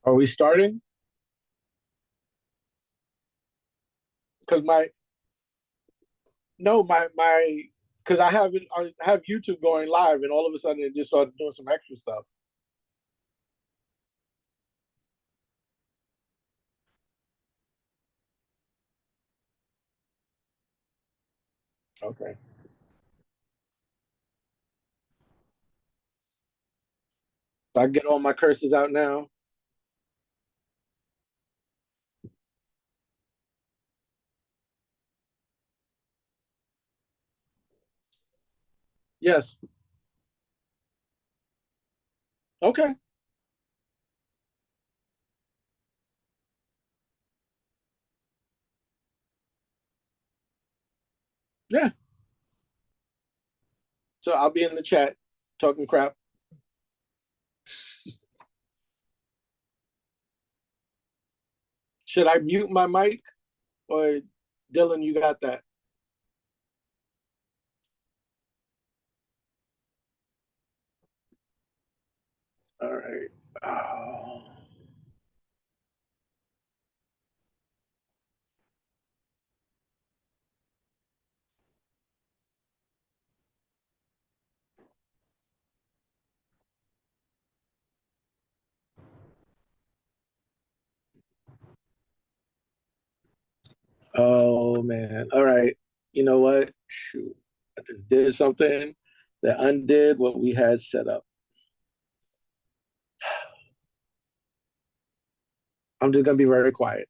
Are we starting? Because my no, my because I have YouTube going live, and all of a sudden it just started doing some extra stuff. Okay. So I get all my curses out now. Yes. Okay. Yeah. So I'll be in the chat talking crap. Should I mute my mic or Dylan, you got that? All right. Oh. Oh man. All right. You know what? Shoot. I just did something that undid what we had set up. I'm just gonna be very quiet.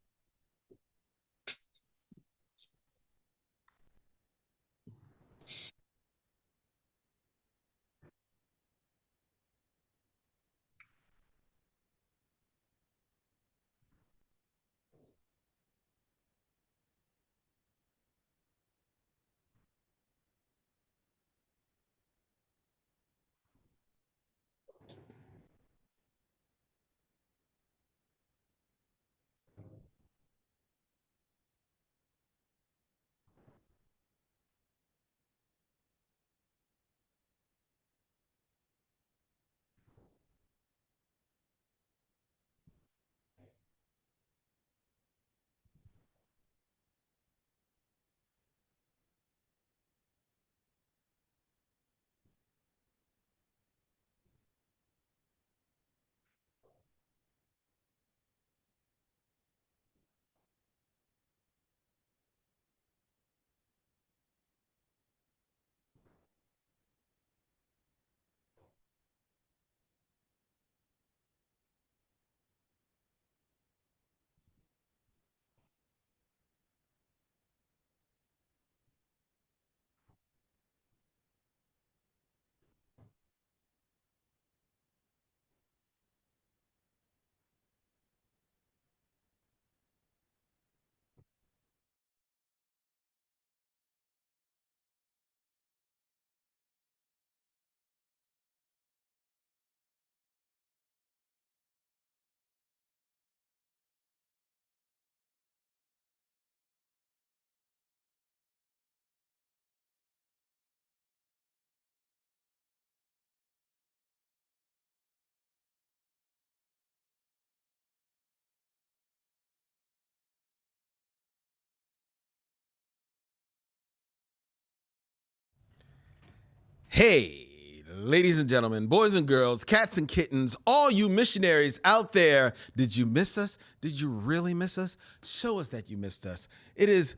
Hey, ladies and gentlemen, boys and girls, cats and kittens, all you missionaries out there, did you miss us? Did you really miss us? Show us that you missed us. It is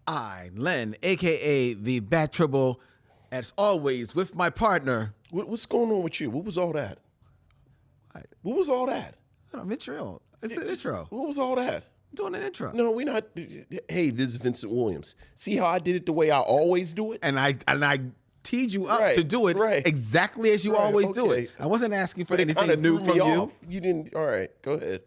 I, Len, aka the Bat Tribble, as always, with my partner. What's going on with you? What was all that? What was all that? I'm intro. It's an intro. What was all that? I'm doing an intro. No, we're not. Hey, this is Vincent Williams. See how I did it the way I always do it? And I teed you up to do it exactly as you always do it. I wasn't asking for anything new from you. You didn't. All right, go ahead.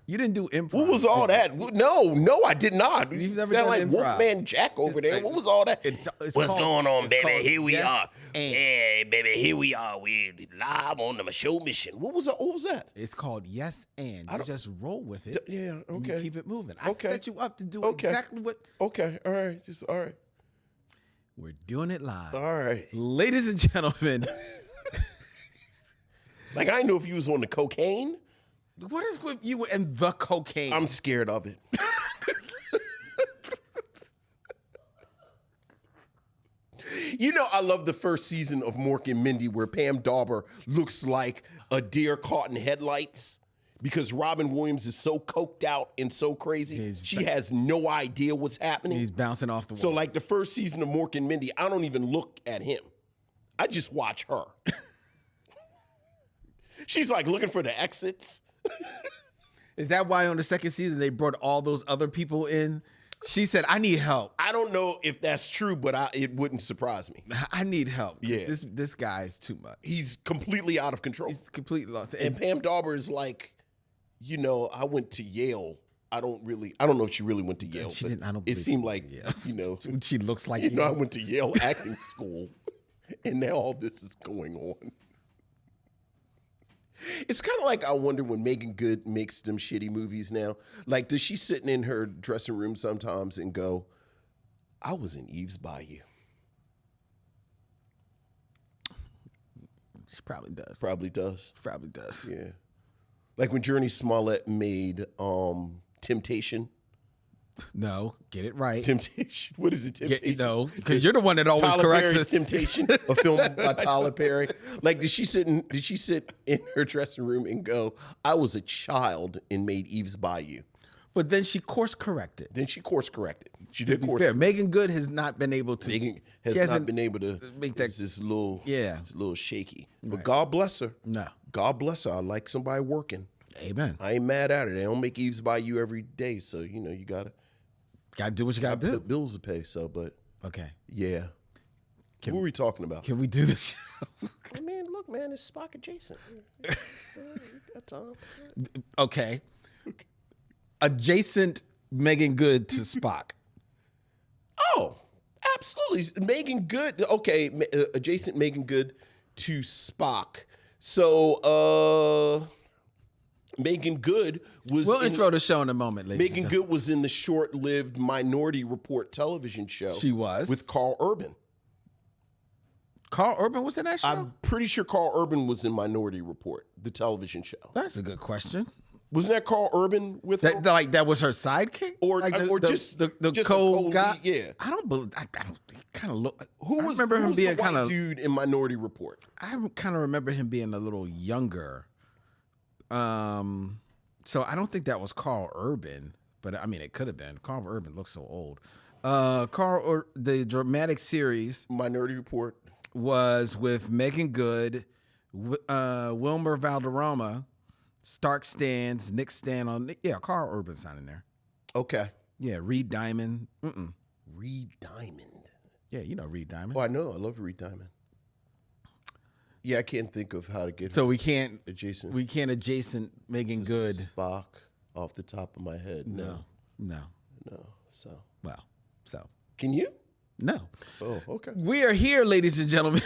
You didn't do improv. What was all that? No, I did not. You've never sound done like improv. Wolfman Jack over there. What was all that? It's What's going on, baby? Here we are. and. Hey, baby, here we are. We're live on the show mission. What was that? It's called Yes and. You just roll with it. Yeah, And you okay. keep it moving. I Okay. set you up to do Okay. exactly what. Okay, all right. All right. We're doing it live. All right. Ladies and gentlemen. Like, I know if you was on the cocaine. What is with you and the cocaine? I'm scared of it. You know, I love the first season of Mork and Mindy where Pam Dauber looks like a deer caught in headlights because Robin Williams is so coked out and so crazy. She has no idea what's happening. He's bouncing off the wall. So, like, the first season of Mork and Mindy, I don't even look at him. I just watch her. She's, like, looking for the exits. Is that why on the second season they brought all those other people in? She said, I need help. I don't know if that's true, but it wouldn't surprise me. I need help. Yeah. This guy's too much. He's completely out of control. He's completely lost. And Pam Dauber is like, you know, I went to Yale. I don't know if she really went to Yale. She didn't. I don't. It seemed like, you know, she looks like you know, I went to Yale acting school, and now all this is going on. It's kind of like I wonder when Megan Good makes them shitty movies now. Like, does she sitting in her dressing room sometimes and go, I was in Eve's Bayou? She probably does. Probably does. Probably does. Yeah. Like when Journey Smollett made Temptation. No, get it right. Temptation. What is it? Temptation. No, because you're the one that always Tyler corrects Perry's us. Temptation, a film by Tyler Perry. Like, did she sit in her dressing room and go, I was a child and made Eve's Bayou? But then she course corrected. She did course. Fair. Megan Good has not been able to. Megan has not been able to make that. It's just a little, Yeah. it's a little shaky. But God bless her. No. God bless her. I like somebody working. Amen. I ain't mad at her. They don't make Eve's Bayou every day, so you know you gotta do what you gotta do. Bills to pay. So, but Okay. yeah. What were we talking about? Can we do this? I mean, look, man, it's Spock Adjacent. Got time. Okay. Adjacent Megan Good to Spock. Oh, absolutely. Megan Good. Okay, adjacent Megan Good to Spock. So, Megan Good was. We'll intro the show in a moment, ladies. Megan Good was in the short-lived Minority Report television show. She was with Carl Urban. Carl Urban was in that show? I'm pretty sure Carl Urban was in Minority Report, the television show. That's a good question. Wasn't that Carl Urban with her? Like that was her sidekick, or just the just cold guy? Yeah, I don't believe. I don't kind of look. Who was? Remember him being the kind of dude in Minority Report? I kind of remember him being a little younger. So I don't think that was Carl Urban, but I mean it could have been. Carl Urban looks so old. The dramatic series Minority Report was with Megan Good, Wilmer Valderrama, Stark Stans, Nick Stan Carl Urban's not in there. Okay. Yeah, Reed Diamond. Reed Diamond. Yeah, you know Reed Diamond. Oh, I know. I love Reed Diamond. Yeah, I can't think of how to get. So we can't adjacent. We can't adjacent Megan Good. Spock off the top of my head. No. So can you? No. Oh, okay. We are here, ladies and gentlemen,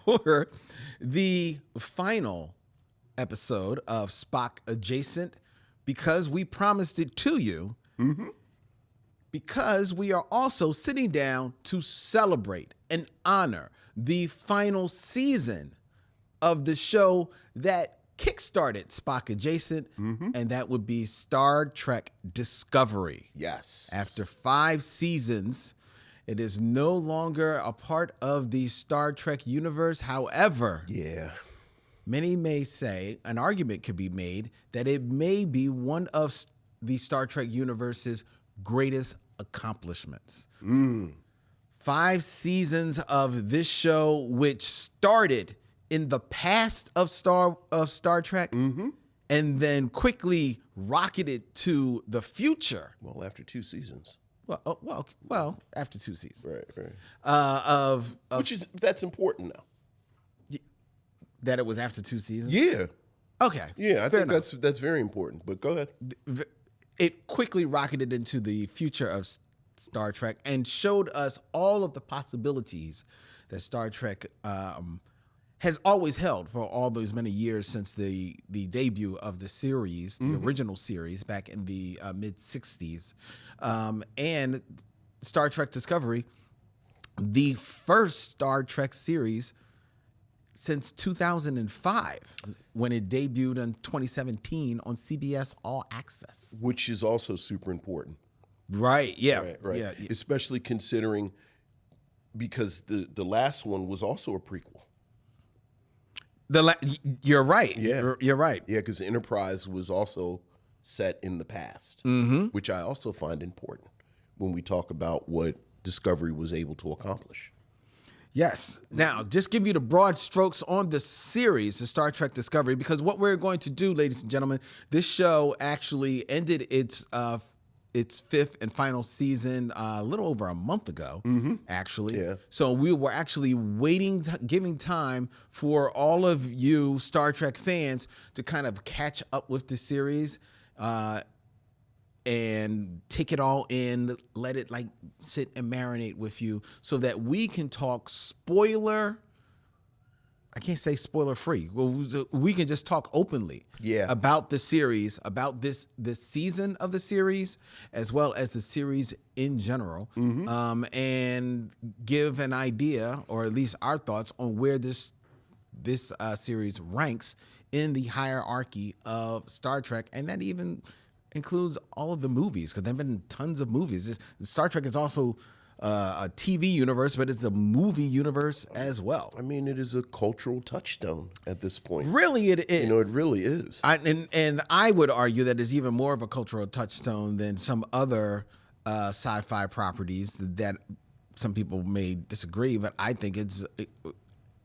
for the final episode of Spock Adjacent because we promised it to you. Mm-hmm. Because we are also sitting down to celebrate and honor the final season of the show that kickstarted Spock Adjacent, and that would be Star Trek Discovery. Yes. After 5 seasons, it is no longer a part of the Star Trek universe. However, many may say, an argument could be made that it may be one of the Star Trek universe's greatest accomplishments. 5 seasons of this show, which started in the past of Star Trek, and then quickly rocketed to the future. Well, after 2 seasons. Well, after 2 seasons. Right. That's important now. That it was after 2 seasons? Yeah. Okay. Yeah, I think that's very important. But go ahead. It quickly rocketed into the future of Star Trek and showed us all of the possibilities that Star Trek has always held for all those many years since the debut of the series, the original series back in the mid 60s. And Star Trek Discovery, the first Star Trek series since 2005, when it debuted in 2017 on CBS All Access. Which is also super important. Right, yeah. Right. Yeah. Especially considering, because the last one was also a prequel. You're right. Yeah. You're right. Yeah, because Enterprise was also set in the past, which I also find important when we talk about what Discovery was able to accomplish. Yes. Now, just give you the broad strokes on the series, the Star Trek Discovery, because what we're going to do, ladies and gentlemen, this show actually ended its fifth and final season a little over a month ago, actually. Yeah. So we were actually waiting, giving time for all of you Star Trek fans to kind of catch up with the series and take it all in, let it like sit and marinate with you so that we can talk I can't say spoiler free. Well, we can just talk openly about the series, about this season of the series, as well as the series in general, and give an idea, or at least our thoughts on where this series ranks in the hierarchy of Star Trek, and that even includes all of the movies, because there have been tons of movies. Star Trek is also a TV universe, but it's a movie universe as well. I mean, it is a cultural touchstone at this point. Really, it is. You know, it really is. And I would argue that it's even more of a cultural touchstone than some other sci-fi properties that some people may disagree, but I think it's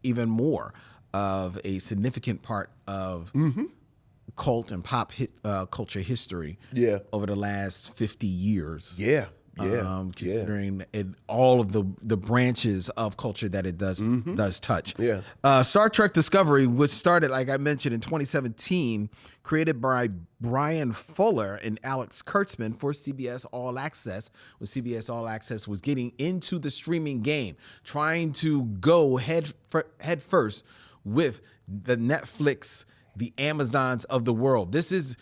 even more of a significant part of cult and pop culture history over the last 50 years. Considering all of the branches of culture that it does touch. Star Trek Discovery, which started, like I mentioned, in 2017, created by Brian Fuller and Alex Kurtzman for CBS All Access, when CBS All Access was getting into the streaming game, trying to go head first with the Netflix, the Amazons of the world. This is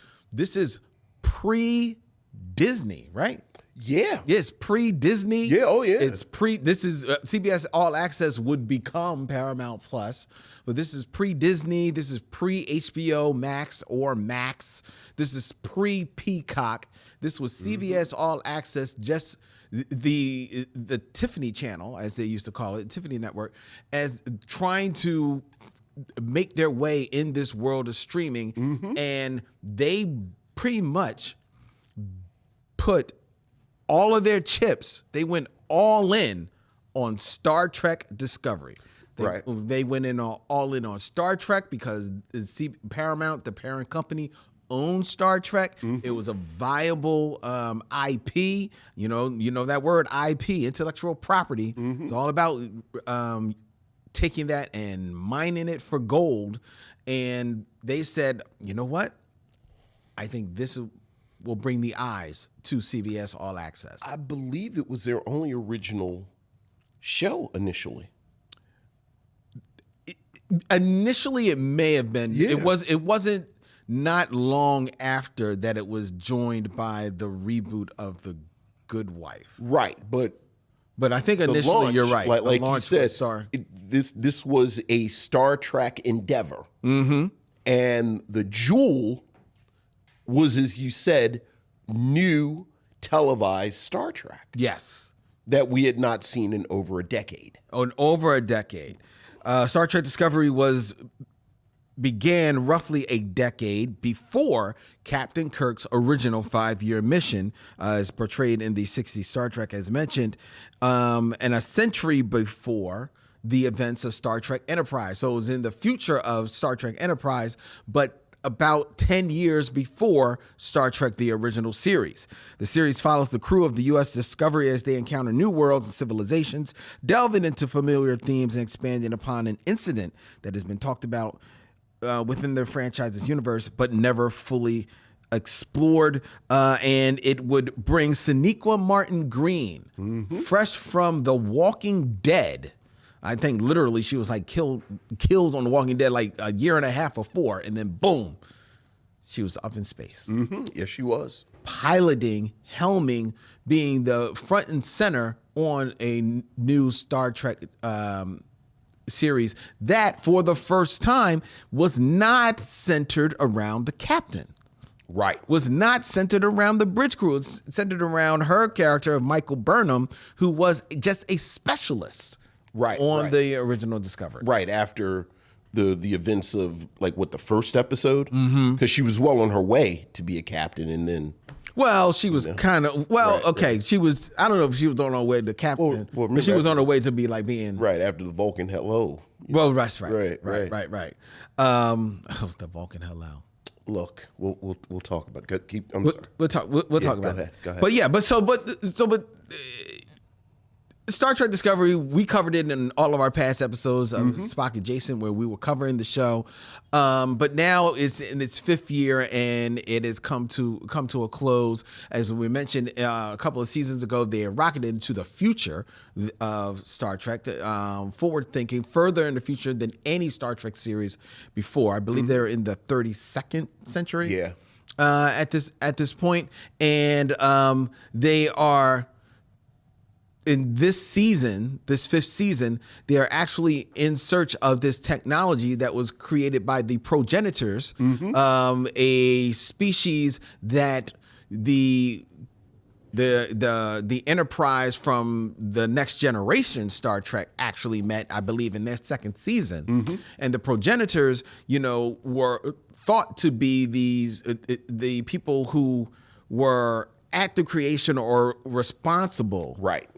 pre-Disney, right? Yeah. It's pre-Disney. Yeah, oh yeah. It's this is CBS All Access would become Paramount Plus, but this is pre-Disney. This is pre-HBO Max or Max. This is pre-Peacock. This was CBS All Access, just the Tiffany channel, as they used to call it, Tiffany Network, as trying to make their way in this world of streaming, and they pretty much put all of their chips, they went all in on Star Trek Discovery. They went all in on Star Trek because Paramount, the parent company, owned Star Trek. It was a viable IP. You know that word IP, intellectual property. It's all about taking that and mining it for gold. And they said, you know what? I think this will bring the eyes to CBS All Access. I believe it was their only original show initially. Initially, it may have been. Yeah. It wasn't not long after that it was joined by the reboot of The Good Wife. Right, but I think initially launch, you're right. Like you said, this was a Star Trek endeavor, and the jewel was, as you said, new televised Star Trek. Yes. That we had not seen in over a decade. Star Trek Discovery began roughly a decade before Captain Kirk's original 5-year mission, as portrayed in the 60s Star Trek, as mentioned, and a century before the events of Star Trek Enterprise. So it was in the future of Star Trek Enterprise, but about 10 years before Star Trek, the original series. The series follows the crew of the U.S. Discovery as they encounter new worlds and civilizations, delving into familiar themes and expanding upon an incident that has been talked about within the franchise's universe, but never fully explored. And it would bring Sonequa Martin Green, fresh from The Walking Dead, I think literally she was like killed on The Walking Dead like a year and a half before, and then boom, she was up in space. Mm-hmm. Yes, she was. Piloting, helming, being the front and center on a new Star Trek series that for the first time was not centered around the captain. Right. Was not centered around the bridge crew. It's centered around her character of Michael Burnham, who was just a specialist on the original Discovery. Right, after the events of like the first episode, because she was well on her way to be a captain, and then well, she was kind of she was. I don't know if she was on her way to captain, but she was on her way to be like being after the Vulcan hello. Well, that's right. Right. The Vulcan hello. Look, we'll talk about it. We'll talk about it. Go ahead. But yeah, but Star Trek Discovery, we covered it in all of our past episodes of Spock Adjacent, where we were covering the show. But now it's in its 5th year, and it has come to a close. As we mentioned a couple of seasons ago, they rocketed into the future of Star Trek, forward thinking, further in the future than any Star Trek series before. I believe they're in the 32nd century. Yeah. At this point, and they are. In this season, this 5th season, they are actually in search of this technology that was created by the progenitors, a species that the Enterprise from the Next Generation Star Trek actually met, I believe, in their 2nd season. And the progenitors, were thought to be the people who were at the creation or responsible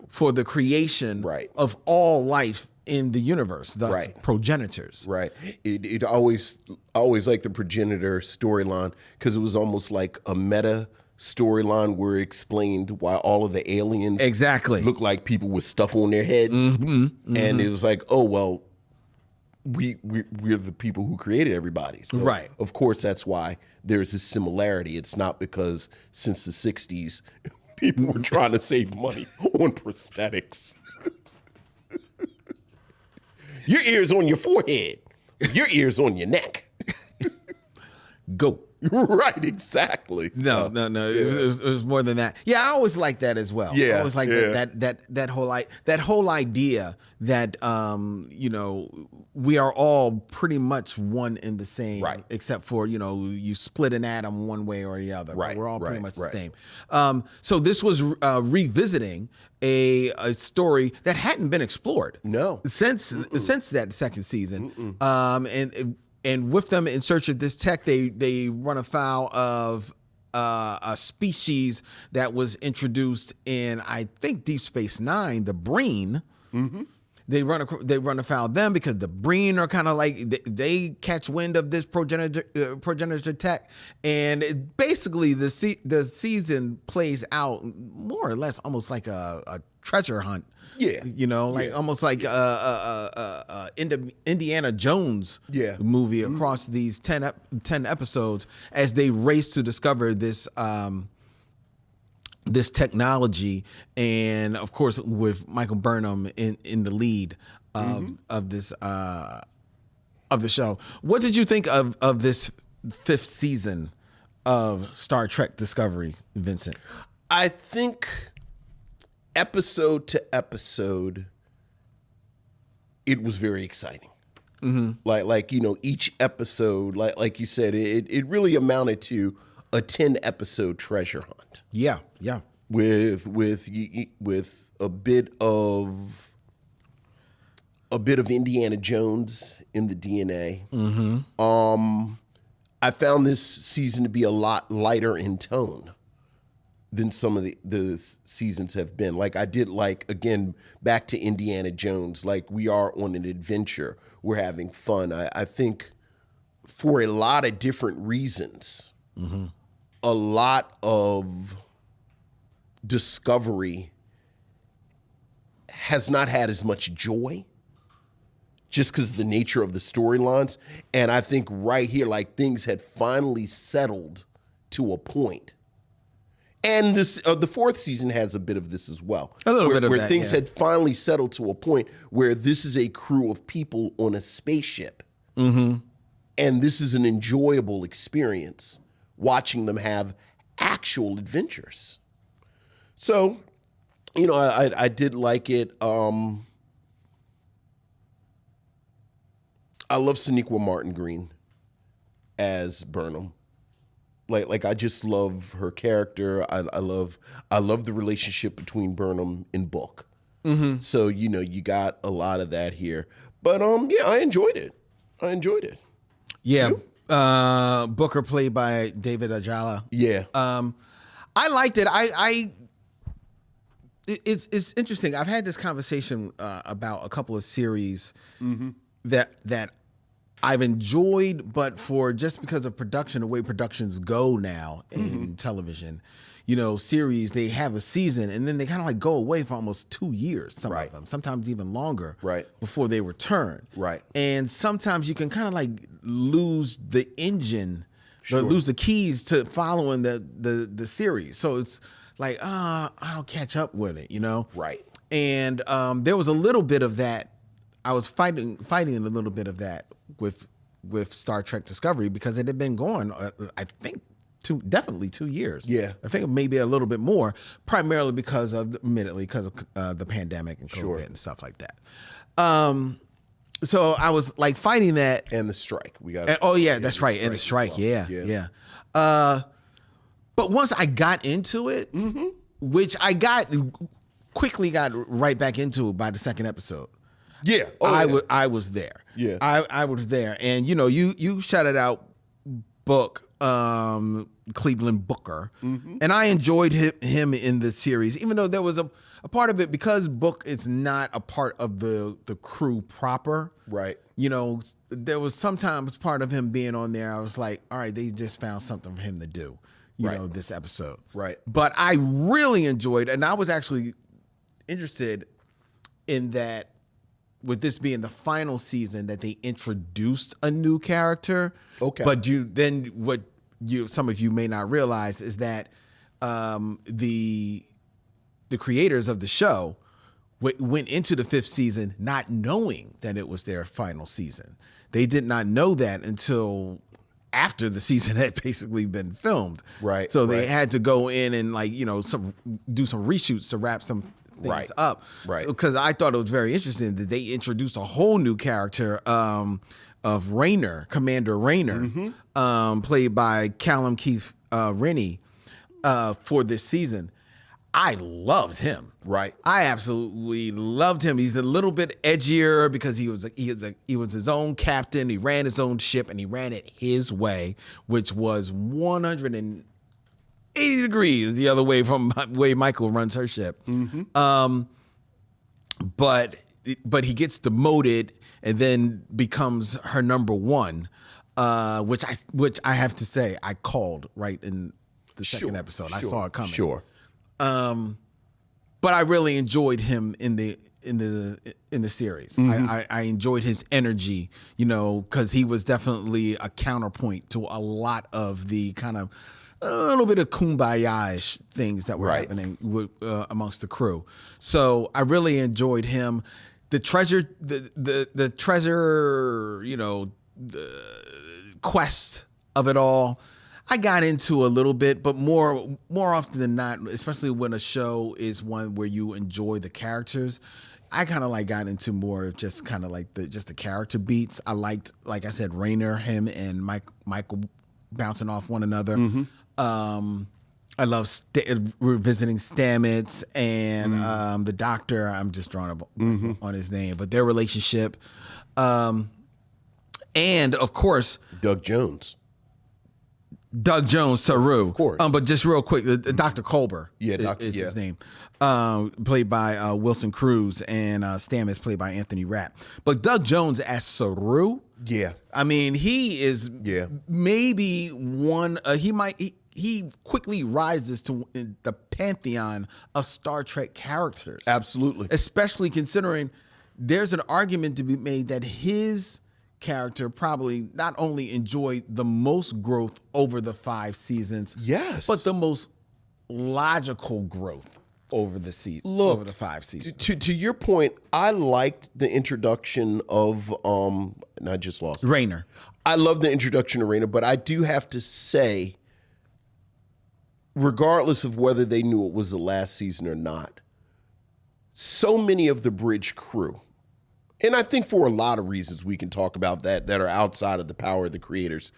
for the creation of all life in the universe, thus progenitors. Right. It always like the progenitor storyline, because it was almost like a meta storyline where it explained why all of the aliens look like people with stuff on their heads. And it was like, oh, well, we're the people who created everybody. So of course, that's why there's this similarity. It's not because since the 60s, people were trying to save money on prosthetics. Your ear's on your forehead. Your ear's on your neck. Go. Right, exactly. No. It was more than that. Yeah, I always like that as well. Yeah, I always like that whole idea that we are all pretty much one in the same, except for you split an atom one way or the other. Right, we're all pretty much the same. So this was revisiting a story that hadn't been explored. No, since that 2nd season. And with them in search of this tech, they run afoul of a species that was introduced in, I think, Deep Space Nine, the Breen. They run afoul of them because the Breen are kind of like they catch wind of this progenitor tech, and basically the season plays out more or less almost like a treasure hunt. Yeah, almost like Indiana Jones movie across these 10 episodes as they race to discover this this technology, and of course with Michael Burnham in the lead of this of the show. What did you think of this 5th season of Star Trek Discovery, Vincent? I think episode to episode, it was very exciting. Like each episode, like you said, it really amounted to a 10-episode treasure hunt. Yeah. With a bit of Indiana Jones in the DNA. I found this season to be a lot lighter in tone than some of the seasons have been. Like I did, again, back to Indiana Jones, like we are on an adventure. We're having fun. I think for a lot of different reasons, a lot of Discovery has not had as much joy just because of the nature of the storylines. And I think right here, things had finally settled to a point. And this the fourth season has a bit of this as well. A little bit of where that, things yeah. had finally settled to a point where this is a crew of people on a spaceship. And this is an enjoyable experience watching them have actual adventures. So, you know, I did like it. I love Sonequa Martin Green as Burnham. Like I just love her character. I love the relationship between Burnham and Book. So, you know, you got a lot of that here. But yeah, I enjoyed it. Yeah. Booker played by David Ajala. Yeah. I liked it. It's interesting. I've had this conversation about a couple of series that I've enjoyed, but for just because of production, the way productions go now in television, you know, series, they have a season and then they kind of like go away for almost 2 years, some of them, sometimes even longer, before they return. And sometimes you can kind of like lose the engine, or lose the keys to following the series. So it's like, I'll catch up with it, you know? And there was a little bit of that. I was fighting a little bit of that with Star Trek Discovery because it had been going, I think, definitely 2 years. Yeah. I think maybe a little bit more, primarily because of the pandemic and COVID and stuff like that. So I was like fighting that. And the strike. That's right. And the strike. Yeah. But once I got into it, which I quickly got right back into it by the second episode. Yeah. I was there. Yeah. I was there. And you know, you shouted out Book, Cleveland Booker. And I enjoyed him in the series, even though there was a part of it because Book is not a part of the crew proper. You know, there was sometimes part of him being on there. I was like, all right, they just found something for him to do, you know, this episode. But I really enjoyed, and I was actually interested in that, with this being the final season, that they introduced a new character. But some of you may not realize is that the creators of the show went into the fifth season not knowing that it was their final season. They did not know that until after the season had basically been filmed. So they had to go in and do some reshoots to wrap some things up. Because I thought it was very interesting that they introduced a whole new character of Rayner, Commander Rayner, played by Callum Keith Rennie, for this season. I loved him. I absolutely loved him. He's a little bit edgier because he was his own captain. He ran his own ship and he ran it his way, which was 180 degrees the other way from the way Michael runs her ship. But he gets demoted and then becomes her number one, which I have to say I called right in the second episode. I saw it coming. But I really enjoyed him in the series. I enjoyed his energy, you know, because he was definitely a counterpoint to a lot of the kind of a little bit of kumbaya-ish things that were happening amongst the crew. So I really enjoyed him. The treasure, the treasure, you know, the quest of it all, I got into a little bit, but more often than not, especially when a show is one where you enjoy the characters, I kind of like got into more of just kind of like the character beats. I liked, like I said, Rayner, him and Michael bouncing off one another. I love revisiting Stamets and the Doctor. I'm just drawing up on his name, but their relationship, and of course, Doug Jones, Saru. Of course. But just real quick, Dr. Colber is his name, played by Wilson Cruz, and Stamets played by Anthony Rapp. But Doug Jones as Saru, I mean, he is maybe one. He quickly rises to the pantheon of Star Trek characters. Absolutely, especially considering there's an argument to be made that his character probably not only enjoyed the most growth over the 5 seasons, but the most logical growth over the season, Look, over the 5 seasons. To your point, I liked the introduction of and I just lost it. Rayner. I love the introduction of Rayner, but I do have to say, regardless of whether they knew it was the last season or not, so many of the bridge crew, and I think for a lot of reasons we can talk about that are outside of the power of the creators,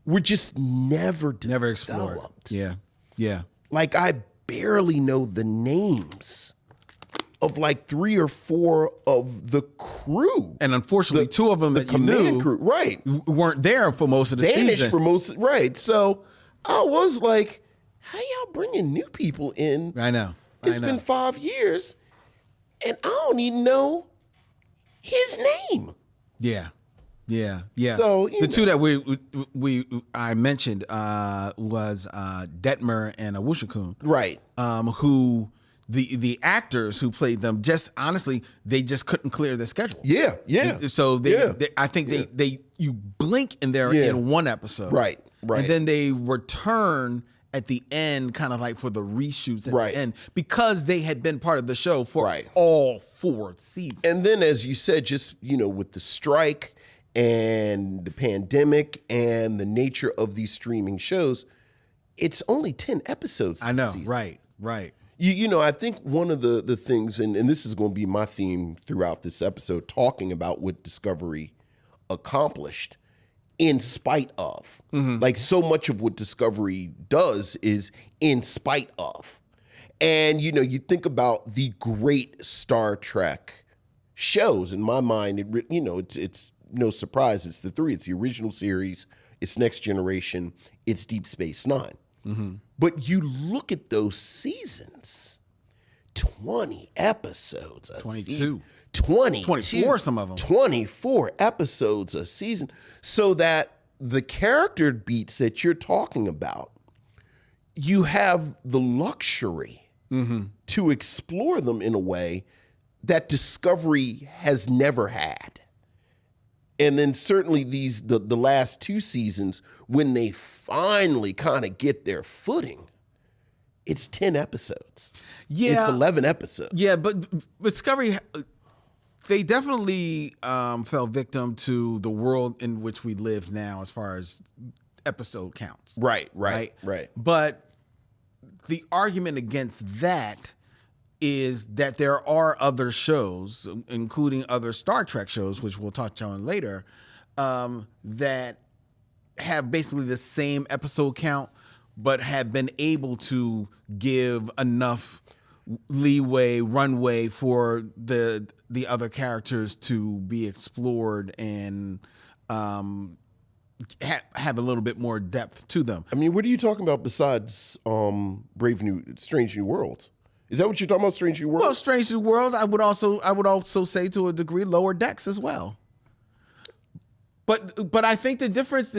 were just never explored. developed. Yeah. Like, I barely know the names of like 3 or 4 of the crew. And unfortunately, 2 of them the that you command knew crew, right, weren't there for most of the vanished season. for most, right. So I was like, how y'all bringing new people in? I know. It's been 5 years, and I don't even know his name. Yeah. So, the 2 that I mentioned was Detmer and Awushikun, Right. who the actors who played them, just honestly, they just couldn't clear their schedule. Yeah. So I think they you blink and they're in one episode, Right. and then they return at the end, kind of like for the reshoots at Right. the end, because they had been part of the show for Right. all 4 seasons. And then, as you said, just, with the strike and the pandemic and the nature of these streaming shows, it's only 10 episodes. I know, this season. right. I think one of the things, and this is going to be my theme throughout this episode, talking about what Discovery accomplished in spite of. Like, so much of what Discovery does is in spite of. And, you think about the great Star Trek shows. In my mind, it's no surprise. It's the 3. It's the original series. It's Next Generation. It's Deep Space Nine. But you look at those seasons, 20 episodes a 22. season. 24, some of them. 24 episodes a season. So that the character beats that you're talking about, you have the luxury to explore them in a way that Discovery has never had. And then certainly the last 2 seasons, when they finally kind of get their footing, it's 10 episodes. Yeah. It's 11 episodes. Yeah, but Discovery, they definitely fell victim to the world in which we live now as far as episode counts. Right. But the argument against that is that there are other shows, including other Star Trek shows, which we'll touch on later, that have basically the same episode count, but have been able to give enough leeway, runway for the other characters to be explored and have a little bit more depth to them. I mean, what are you talking about besides Strange New Worlds? Is that what you're talking about, Strange New Worlds? Well, Strange New Worlds, I would also say to a degree Lower Decks as well. But I think the difference.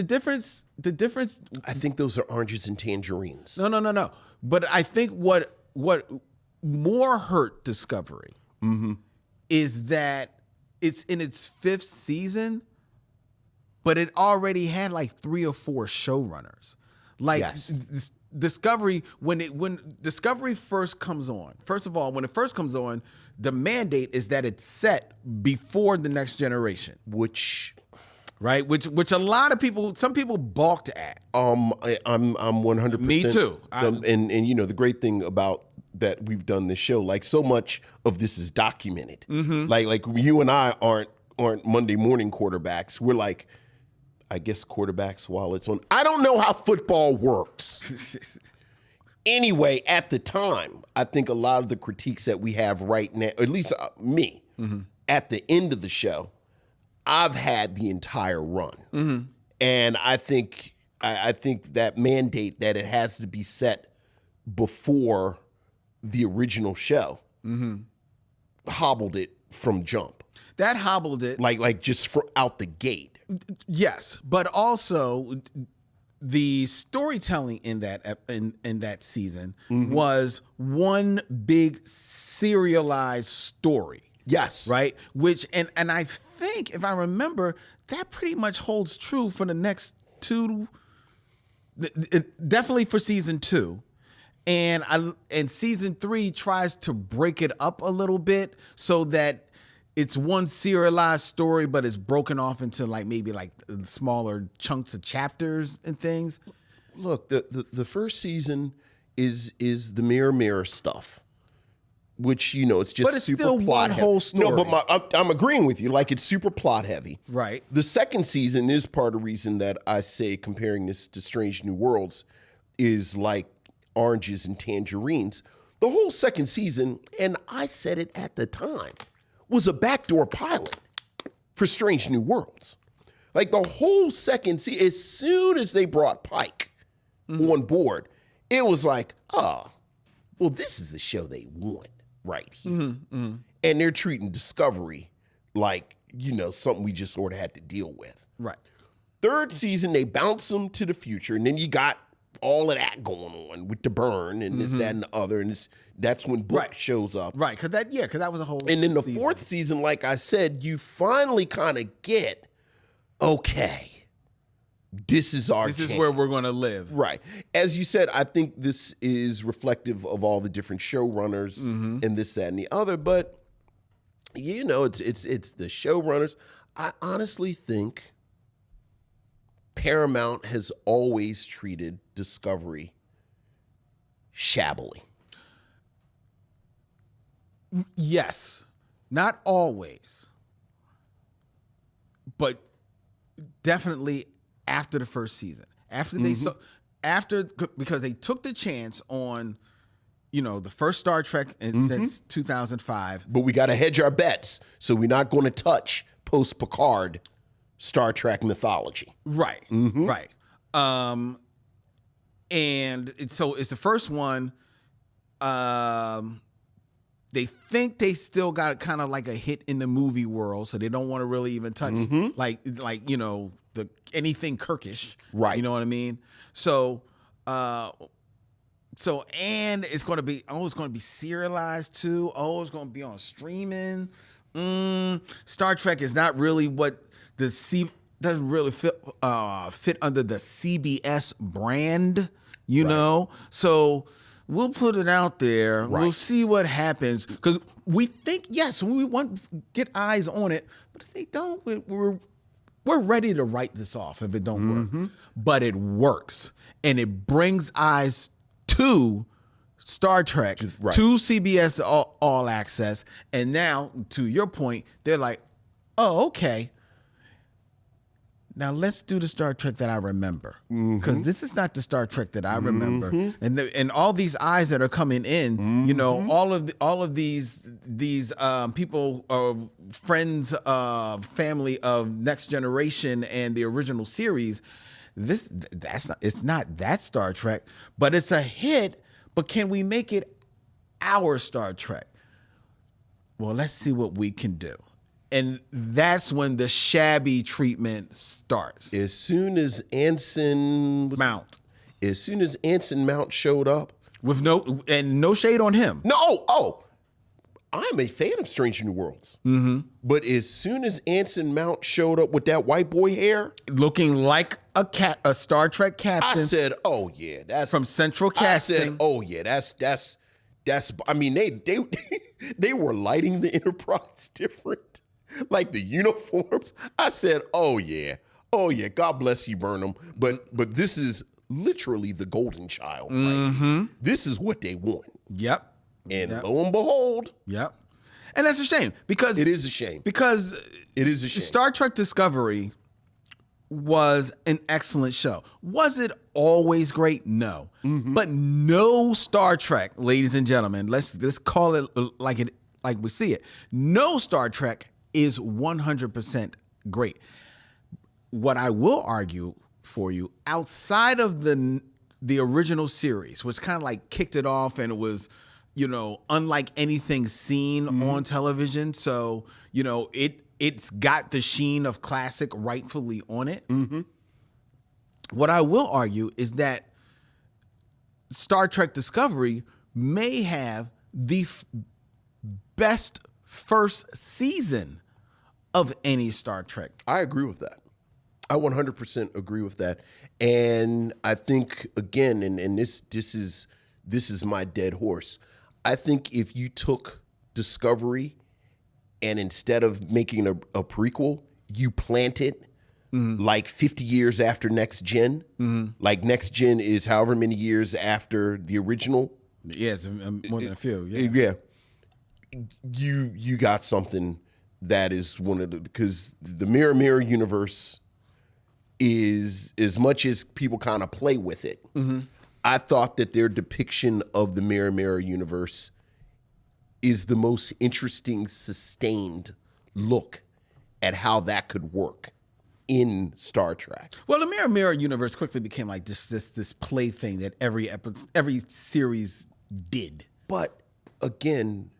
I think those are oranges and tangerines. No. But I think what more hurt Discovery is that it's in its 5th season, but it already had like 3 or 4 showrunners. Like, yes. Discovery, when Discovery first comes on, first of all, when it first comes on, the mandate is that it's set before the Next Generation, which a lot of people, some people balked at. I'm 100%. Me too. And the great thing about that we've done this show, like, so much of this is documented. Like you and I aren't Monday morning quarterbacks. We're like, I guess, quarterbacks while it's on. I don't know how football works. Anyway, at the time, I think a lot of the critiques that we have right now, at least me, at the end of the show, I've had the entire run. And I think that mandate that it has to be set before the original show hobbled it from jump. That hobbled it. Like just out the gate. Yes, but also the storytelling in that season was one big serialized story. Yes. Right? Which and I think, if I remember, that pretty much holds true for the next 2, definitely for season 2. And season 3 tries to break it up a little bit so that it's one serialized story, but it's broken off into like maybe like smaller chunks of chapters and things. Look, the first season is the mirror stuff, which it's just But it's super still plot one heavy. whole story. No, but I'm agreeing with you. Like, it's super plot heavy. Right. The second season is part of the reason that I say comparing this to Strange New Worlds is like oranges and tangerines. The whole second season, and I said it at the time, was a backdoor pilot for Strange New Worlds. Like, the whole second season, as soon as they brought Pike on board, it was like, oh, well, this is the show they want right here. And they're treating Discovery like, something we just sort of had to deal with. Right. Third season, they bounce them to the future, and then you got all of that going on with the burn and this, that, and the other, and that's when Book shows up. Right, because that was a whole. And then the fourth season, like I said, you finally kind of get, okay, this is our. This is where we're going to live. Right. As you said, I think this is reflective of all the different showrunners and this, that, and the other. But it's the showrunners. I honestly think Paramount has always treated Discovery shabbily. Yes, not always, but definitely after the first season. Because they took the chance on, the first Star Trek since 2005. But we got to hedge our bets, so we're not going to touch post Picard Star Trek mythology. Right, right. And so it's the first one. They think they still got kind of like a hit in the movie world, so they don't want to really even touch like the anything Kirkish, right? You know what I mean? So and it's going to be it's going to be serialized too. Oh, it's going to be on streaming. Star Trek is not really what doesn't really fit under the CBS brand, you know. So we'll put it out there. Right. We'll see what happens, because we think we want to get eyes on it, but if they don't, we're ready to write this off if it don't work. But it works, and it brings eyes to Star Trek, to CBS All Access, and now, to your point, they're like, oh, okay. Now let's do the Star Trek that I remember, because this is not the Star Trek that I remember, and all these eyes that are coming in, all of these people, friends, family of Next Generation and the original series. It's not that Star Trek, but it's a hit. But can we make it our Star Trek? Well, let's see what we can do. And that's when the shabby treatment starts. As soon as Anson Mount showed up, with no shade on him. No, I'm a fan of Strange New Worlds. But as soon as Anson Mount showed up with that white boy hair, looking like a Star Trek captain, I said, "Oh yeah, that's from Central Casting." I said, "Oh yeah, that's." I mean, they were lighting the Enterprise different. Like the uniforms, I said, "Oh yeah, God bless you, Burnham." But this is literally the golden child. Right? This is what they want. Yep. And lo and behold, yep. And that's a shame, because it is a shame. Because it is a shame. Star Trek Discovery was an excellent show. Was it always great? No. But no Star Trek, ladies and gentlemen, let's call it like we see it. No Star Trek is 100% great. What I will argue for you, outside of the original series, which kind of like kicked it off, and it was, unlike anything seen on television. So, it's got the sheen of classic rightfully on it. What I will argue is that Star Trek Discovery may have the best first season of any Star Trek. I agree with that. I 100% agree with that. And I think, again, and this is this is my dead horse. I think if you took Discovery and instead of making a prequel, you plant it like 50 years after Next Gen. Like Next Gen is however many years after the original. Yes, more than a few. Yeah. You got something that is one of the, because the Mirror universe is, as much as people kind of play with it, I thought that their depiction of the Mirror universe is the most interesting, sustained look at how that could work in Star Trek. Well, the Mirror universe quickly became like this plaything that every series did. But again,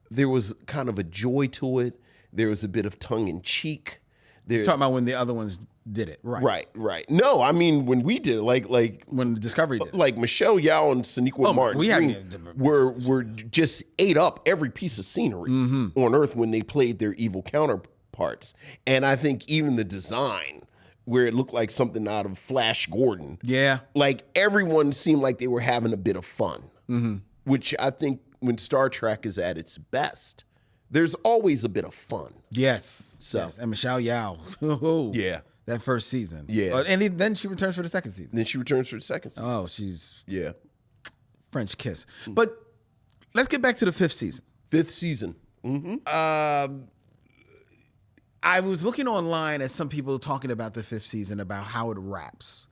there was kind of a joy to it. There was a bit of tongue in cheek. You're talking about when the other ones did it, right? Right. No, I mean when we did it, like when Discovery did it. Like Michelle Yao and Sonequa Martin were just ate up every piece of scenery on Earth when they played their evil counterparts. And I think even the design, where it looked like something out of Flash Gordon, like everyone seemed like they were having a bit of fun, which I think when Star Trek is at its best, there's always a bit of fun. Yes. So yes. And Michelle Yao. Yeah. That first season. Yeah. And then she returns for the second season. Then she returns for the second season. Oh, she's Yeah. French kiss. But let's get back to the fifth season. Fifth season. I was looking online at some people talking about the fifth season, about how it wraps.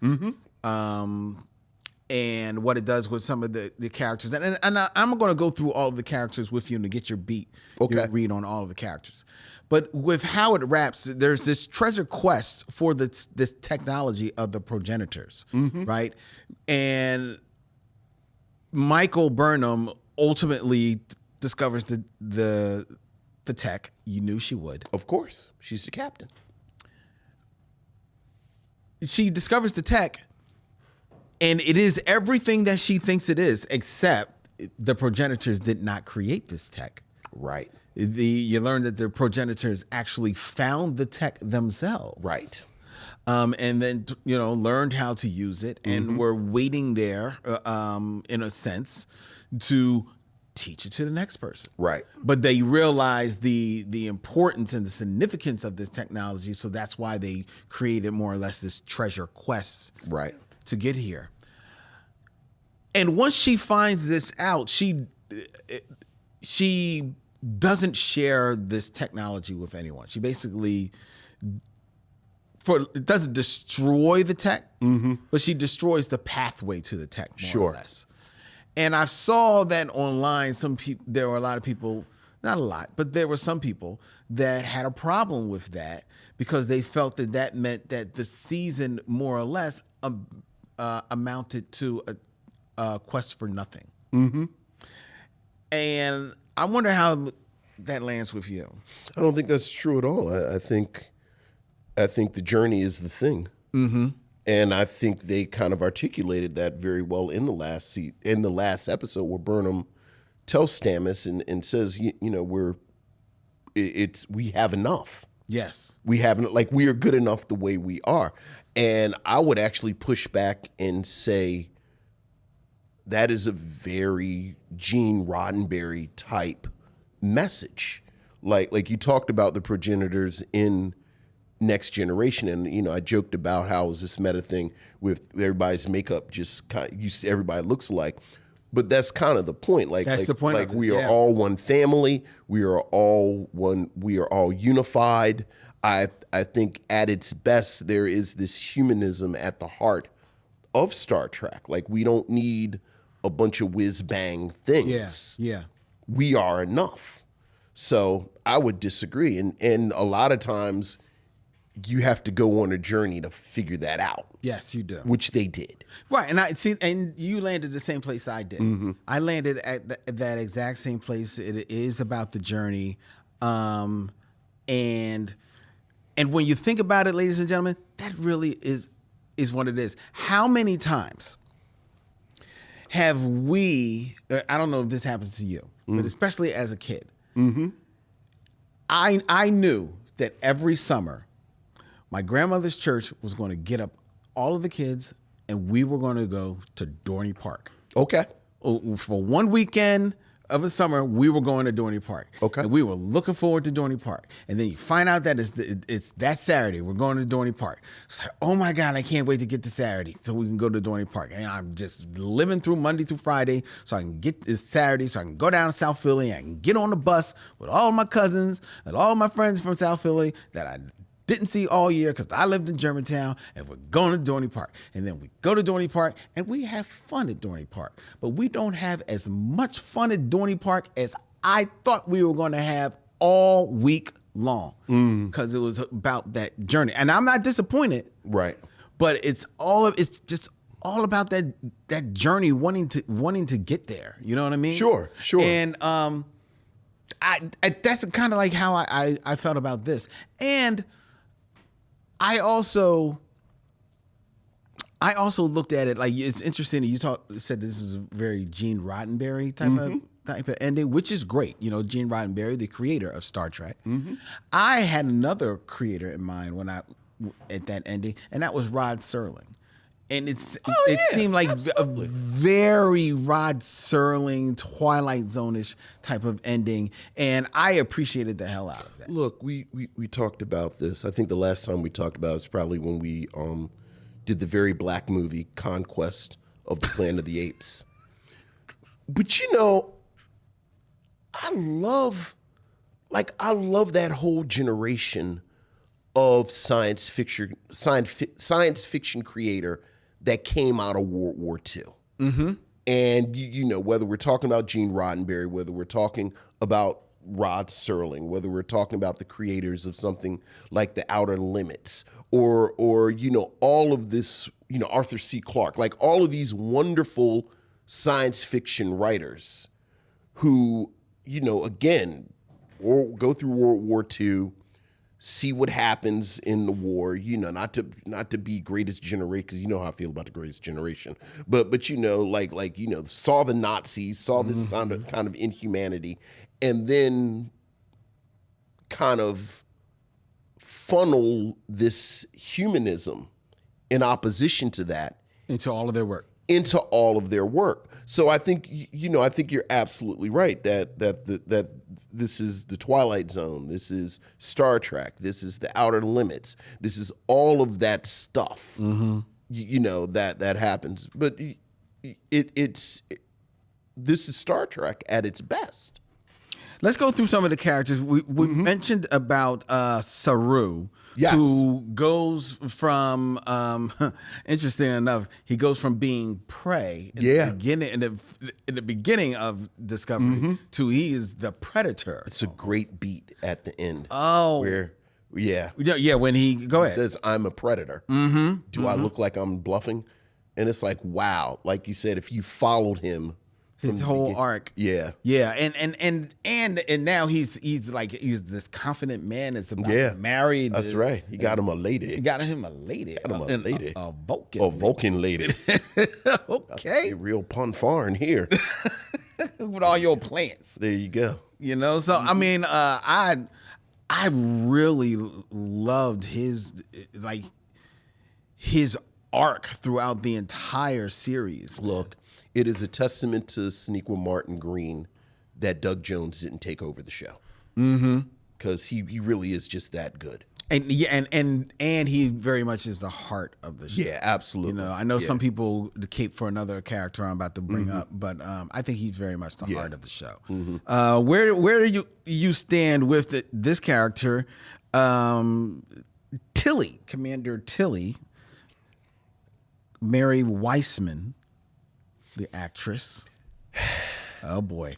And what it does with some of the characters. And I'm going to go through all of the characters with you and to get your your read on all of the characters. But with how it wraps, there's this treasure quest for this technology of the progenitors, right? And Michael Burnham ultimately discovers the tech. You knew she would. Of course. She's the captain. She discovers the tech, and it is everything that she thinks it is, except the progenitors did not create this tech. Right. You learn that the progenitors actually found the tech themselves. Right. And then, learned how to use it and were waiting there, in a sense, to teach it to the next person. Right. But they realized the importance and the significance of this technology, so that's why they created more or less this treasure quest. Right. To get here. And once she finds this out, she doesn't share this technology with anyone. She basically it doesn't destroy the tech, but she destroys the pathway to the tech, more or less. And I saw that online, there were a lot of people, not a lot, but there were some people that had a problem with that because they felt that meant that the season more or less amounted to a quest for nothing. And I wonder how that lands with you. I don't think that's true at all. I think the journey is the thing. And I think they kind of articulated that very well in the last episode, where Burnham tells Stamets and says, we have enough. Yes. We haven't, we are good enough the way we are. And I would actually push back and say that is a very Gene Roddenberry type message. Like you talked about the progenitors in Next Generation, and I joked about how it was this meta thing with everybody's makeup just kind of, everybody looks alike. But that's kind of the point. That's the point. We are all one family. We are all one. We are all unified. I think at its best, there is this humanism at the heart of Star Trek. We don't need a bunch of whiz bang things. Yeah. We are enough. So I would disagree. And a lot of times you have to go on a journey to figure that out. Yes, you do. Which they did. Right. And you landed the same place I did. I landed at that exact same place. It is about the journey. And when you think about it, ladies and gentlemen, that really is what it is. How many times have we, I don't know if this happens to you, but especially as a kid, I knew that every summer my grandmother's church was going to get up all of the kids and we were going to go to Dorney Park. Okay. for one weekend of the summer, we were going to Dorney Park. Okay. And we were looking forward to Dorney Park. And then you find out that it's that Saturday. We're going to Dorney Park. It's like, oh my God, I can't wait to get to Saturday so we can go to Dorney Park. And I'm just living through Monday through Friday so I can get this Saturday so I can go down to South Philly. I can get on the bus with all my cousins and all my friends from South Philly that I didn't see all year because I lived in Germantown, and we're going to Dorney Park. And then we go to Dorney Park, and we have fun at Dorney Park. But we don't have as much fun at Dorney Park as I thought we were going to have all week long because it was about that journey. And I'm not disappointed. Right. But it's just all about that journey, wanting to get there. You know what I mean? Sure. And that's kind of like how I felt about this. And I also looked at it like it's interesting that you said this is a very Gene Roddenberry type of ending, which is great. You know, Gene Roddenberry, the creator of Star Trek. I had another creator in mind when at that ending, and that was Rod Serling. And it seemed like a very Rod Serling, Twilight Zone-ish type of ending, and I appreciated the hell out of that. Look, we talked about this. I think the last time we talked about it was probably when we did the very black movie Conquest of the Planet of the Apes. But you know, I love that whole generation of science fiction creator that came out of World War II. Mm-hmm. And, you know, whether we're talking about Gene Roddenberry, whether we're talking about Rod Serling, whether we're talking about the creators of something like The Outer Limits, or you know, all of this, you know, Arthur C. Clarke, like all of these wonderful science fiction writers who, you know, again, go through World War II, see what happens in the war, you know, not to be Greatest Generation, because you know how I feel about the Greatest Generation, but you know, like you know, saw the Nazis, saw this kind of inhumanity, and then kind of funnel this humanism in opposition to that into all of their work. So I think, you know, I think you're absolutely right that this is the Twilight Zone, this is Star Trek, this is the Outer Limits, this is all of that stuff. Mm-hmm. You know, that happens, but this is Star Trek at its best. Let's go through some of the characters. We mentioned about Saru, yes, who goes from, interesting enough, he goes from being prey in the beginning of Discovery to he is the predator. It's a great beat at the end. Oh, where yeah, when he says, "I'm a predator." Mm-hmm. Do I look like I'm bluffing? And it's like, wow, like you said, if you followed him. His whole arc, yeah, and now he's this confident man that's about married. That's right. He got him a lady. A Vulcan lady. Okay, a real pun foreign here with all your plants. There you go. You know, so I mean, I really loved his arc throughout the entire series. Look. It is a testament to Sonequa Martin Green that Doug Jones didn't take over the show. Mm-hmm. Because he really is just that good. And he very much is the heart of the show. Yeah, absolutely. You know, I know some people cape for another character I'm about to bring up, but I think he's very much the heart of the show. Mm-hmm. Where do you stand with this character, Tilly, Commander Tilly, Mary Weissman, the actress? Oh boy.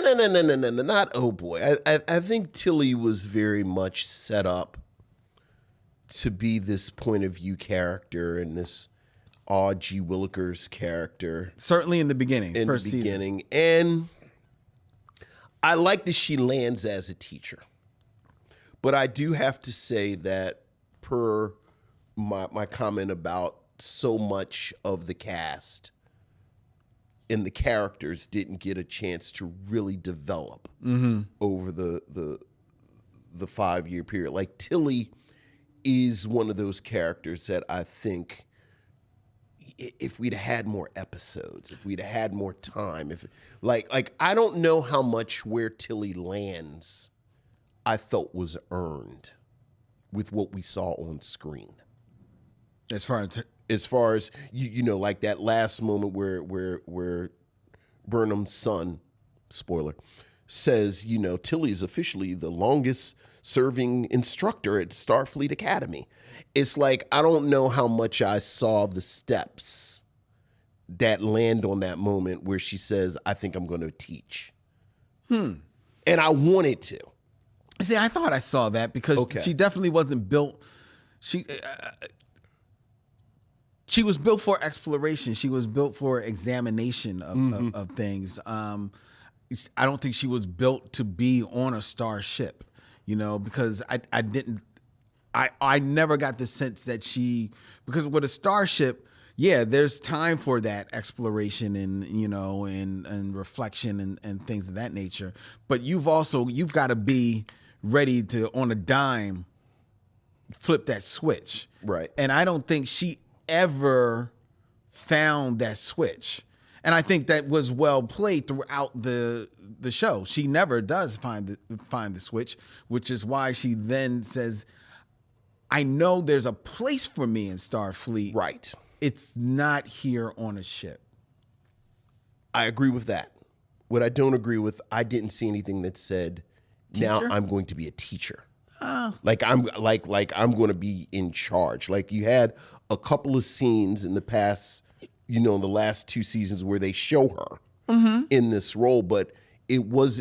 No, not oh boy. I think Tilly was very much set up to be this point of view character and this G. Willikers character. Certainly in the beginning. Season. And I like that she lands as a teacher. But I do have to say that per my comment about so much of the cast and the characters didn't get a chance to really develop over the 5-year period. Like Tilly is one of those characters that I think if we'd had more episodes, if we'd had more time, if like I don't know how much where Tilly lands I felt was earned with what we saw on screen. As far as you know, like that last moment where Burnham's son, spoiler, says, you know, Tilly is officially the longest serving instructor at Starfleet Academy. It's like, I don't know how much I saw the steps that land on that moment where she says, I think I'm going to teach. And I wanted to. See, I thought I saw that because she definitely wasn't built. She was built for exploration. She was built for examination of things. I don't think she was built to be on a starship, you know, because I never got the sense that because with a starship, yeah, there's time for that exploration and, you know, and reflection and things of that nature. But you've got to be ready to, on a dime, flip that switch. Right. And I don't think she ever found that switch. And I think that was well played throughout the show. She never does find the switch, which is why she then says, I know there's a place for me in Starfleet. Right. It's not here on a ship. I agree with that. What I don't agree with, I didn't see anything that said, now I'm going to be a teacher. Like I'm going to be in charge. Like you had a couple of scenes in the past, you know, in the last 2 seasons where they show her in this role, but they weren't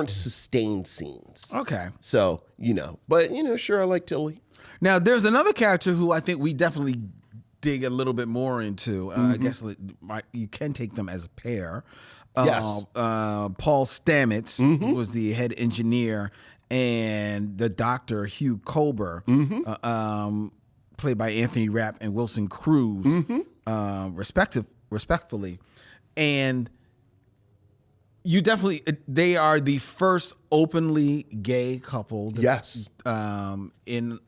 sustained scenes. Okay. So, you know, but you know, sure, I like Tilly. Now there's another character who I think we definitely dig a little bit more into. I guess you can take them as a pair. Yes. Paul Stamets, who was the head engineer, and the doctor, Hugh Culber, played by Anthony Rapp and Wilson Cruz, respectfully. And they are the first openly gay couple in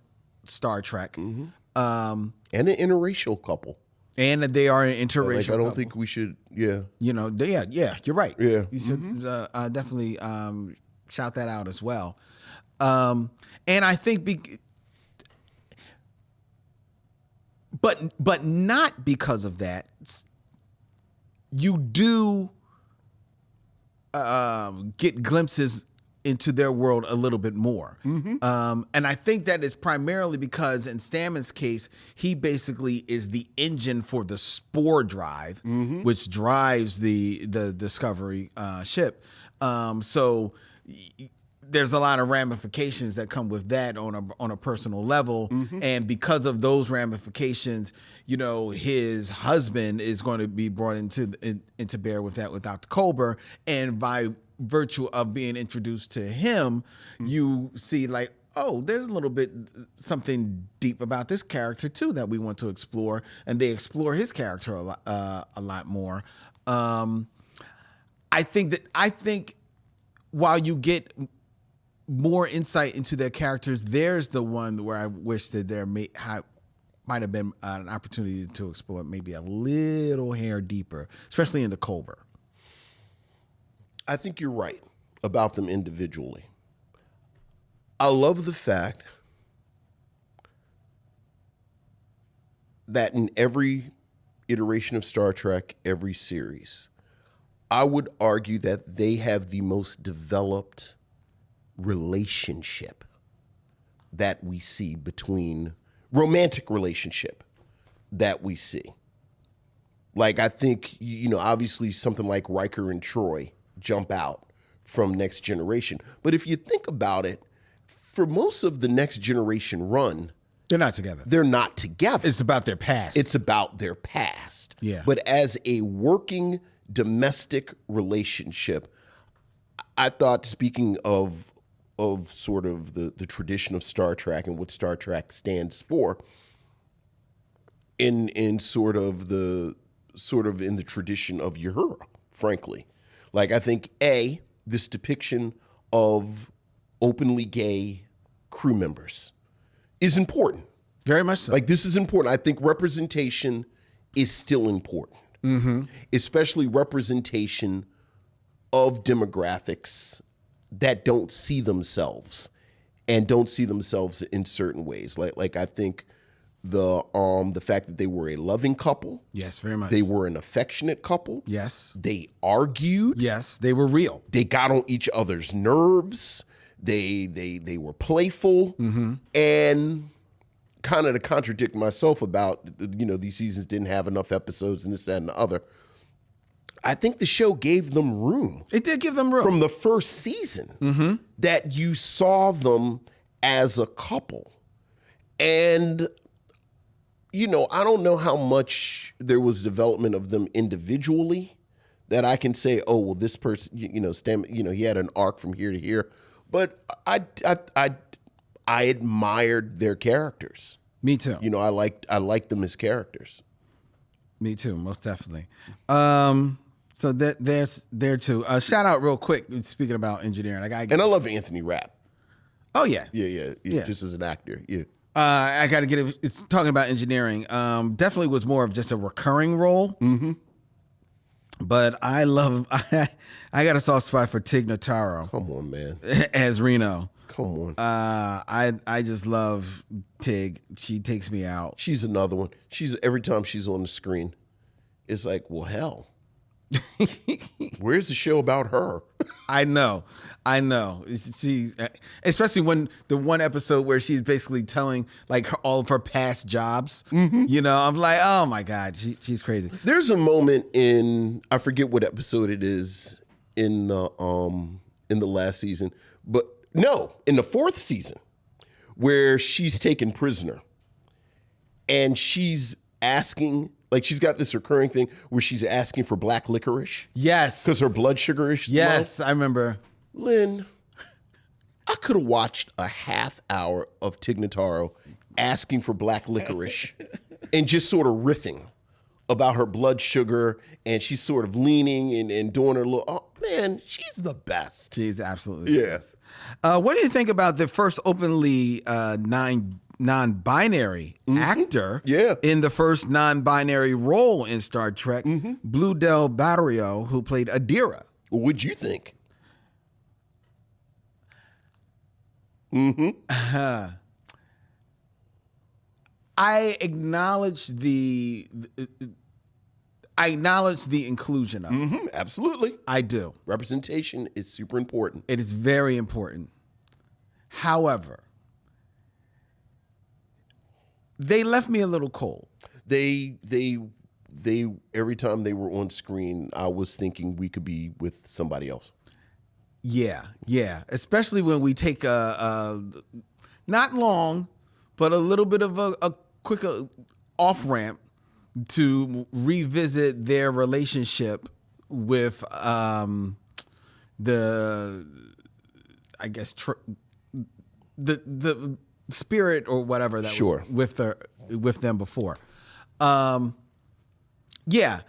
Star Trek. And an interracial couple. And they are an interracial like, I don't couple. think we should, you know, you're right. Yeah. You should definitely shout that out as well. And I think, but not because of that, you do get glimpses into their world a little bit more. And I think that is primarily because in Stamets' case, he basically is the engine for the spore drive, which drives the Discovery ship. So there's a lot of ramifications that come with that on a personal level. And because of those ramifications, you know, his husband is going to be brought into bear with that with Dr. Culber. And by virtue of being introduced to him, you see like, oh, there's a little bit something deep about this character too that we want to explore, and they explore his character a lot more. I think while you get more insight into their characters, there's the one where I wish that there might have been an opportunity to explore maybe a little hair deeper, especially in the Culber. I think you're right about them individually. I love the fact that in every iteration of Star Trek, every series, I would argue that they have the most developed relationship that we see romantic relationship that we see. Like, I think, you know, obviously something like Riker and Troy jump out from Next Generation. But if you think about it, for most of the Next Generation run, they're not together. It's about their past. Yeah. But as a working domestic relationship, I thought, speaking of sort of the tradition of Star Trek and what Star Trek stands for, in the tradition of Uhura, frankly. Like, I think, this depiction of openly gay crew members is important. Very much so. Like, this is important. I think representation is still important, especially representation of demographics that don't see themselves and don't see themselves in certain ways. Like I think the fact that they were a loving couple. Yes, very much. They were an affectionate couple. Yes. They argued. Yes, they were real. They got on each other's nerves. They were playful. And kind of to contradict myself about, these seasons didn't have enough episodes and this, that, and the other. I think the show gave them room. It did give them room. From the first season that you saw them as a couple. And, I don't know how much there was development of them individually that I can say, oh, well, this person, he had an arc from here to here. But I admired their characters. Me too. I liked them as characters. Me too, most definitely. So there's there too. Shout out real quick. Speaking about engineering, And I love Anthony Rapp. Oh yeah, yeah. Just as an actor, yeah. I got to get it. It's talking about engineering. Definitely was more of just a recurring role. But I got a soft spot for Tig Notaro. Come on, man. As Reno. Come on. I just love Tig. She takes me out. She's another one. Every time she's on the screen, it's like, well, hell. Where's the show about her? I know. She, especially when the one episode where she's basically telling like all of her past jobs. I'm like, oh my God, she's crazy. There's a moment in, I forget what episode it is in the last season, but no, in the fourth season, where she's taken prisoner and she's asking. Like, she's got this recurring thing where she's asking for black licorice. Yes. Because her blood sugar is low. Yes, I remember. Lynn, I could have watched a half hour of Tig Notaro asking for black licorice and just sort of riffing about her blood sugar, and she's sort of leaning and doing her little, oh, man, she's the best. She's absolutely the best. What do you think about the first openly non-binary actor in the first non-binary role in Star Trek, Blue Del Barrio, who played Adira? What'd you think? I acknowledge the inclusion of it. Absolutely. I do. Representation is super important. It is very important. However, they left me a little cold. They every time they were on screen, I was thinking we could be with somebody else. Yeah. Especially when we take a not long, but a little bit of a quick off ramp to revisit their relationship with the spirit or whatever that was with them before. Yeah,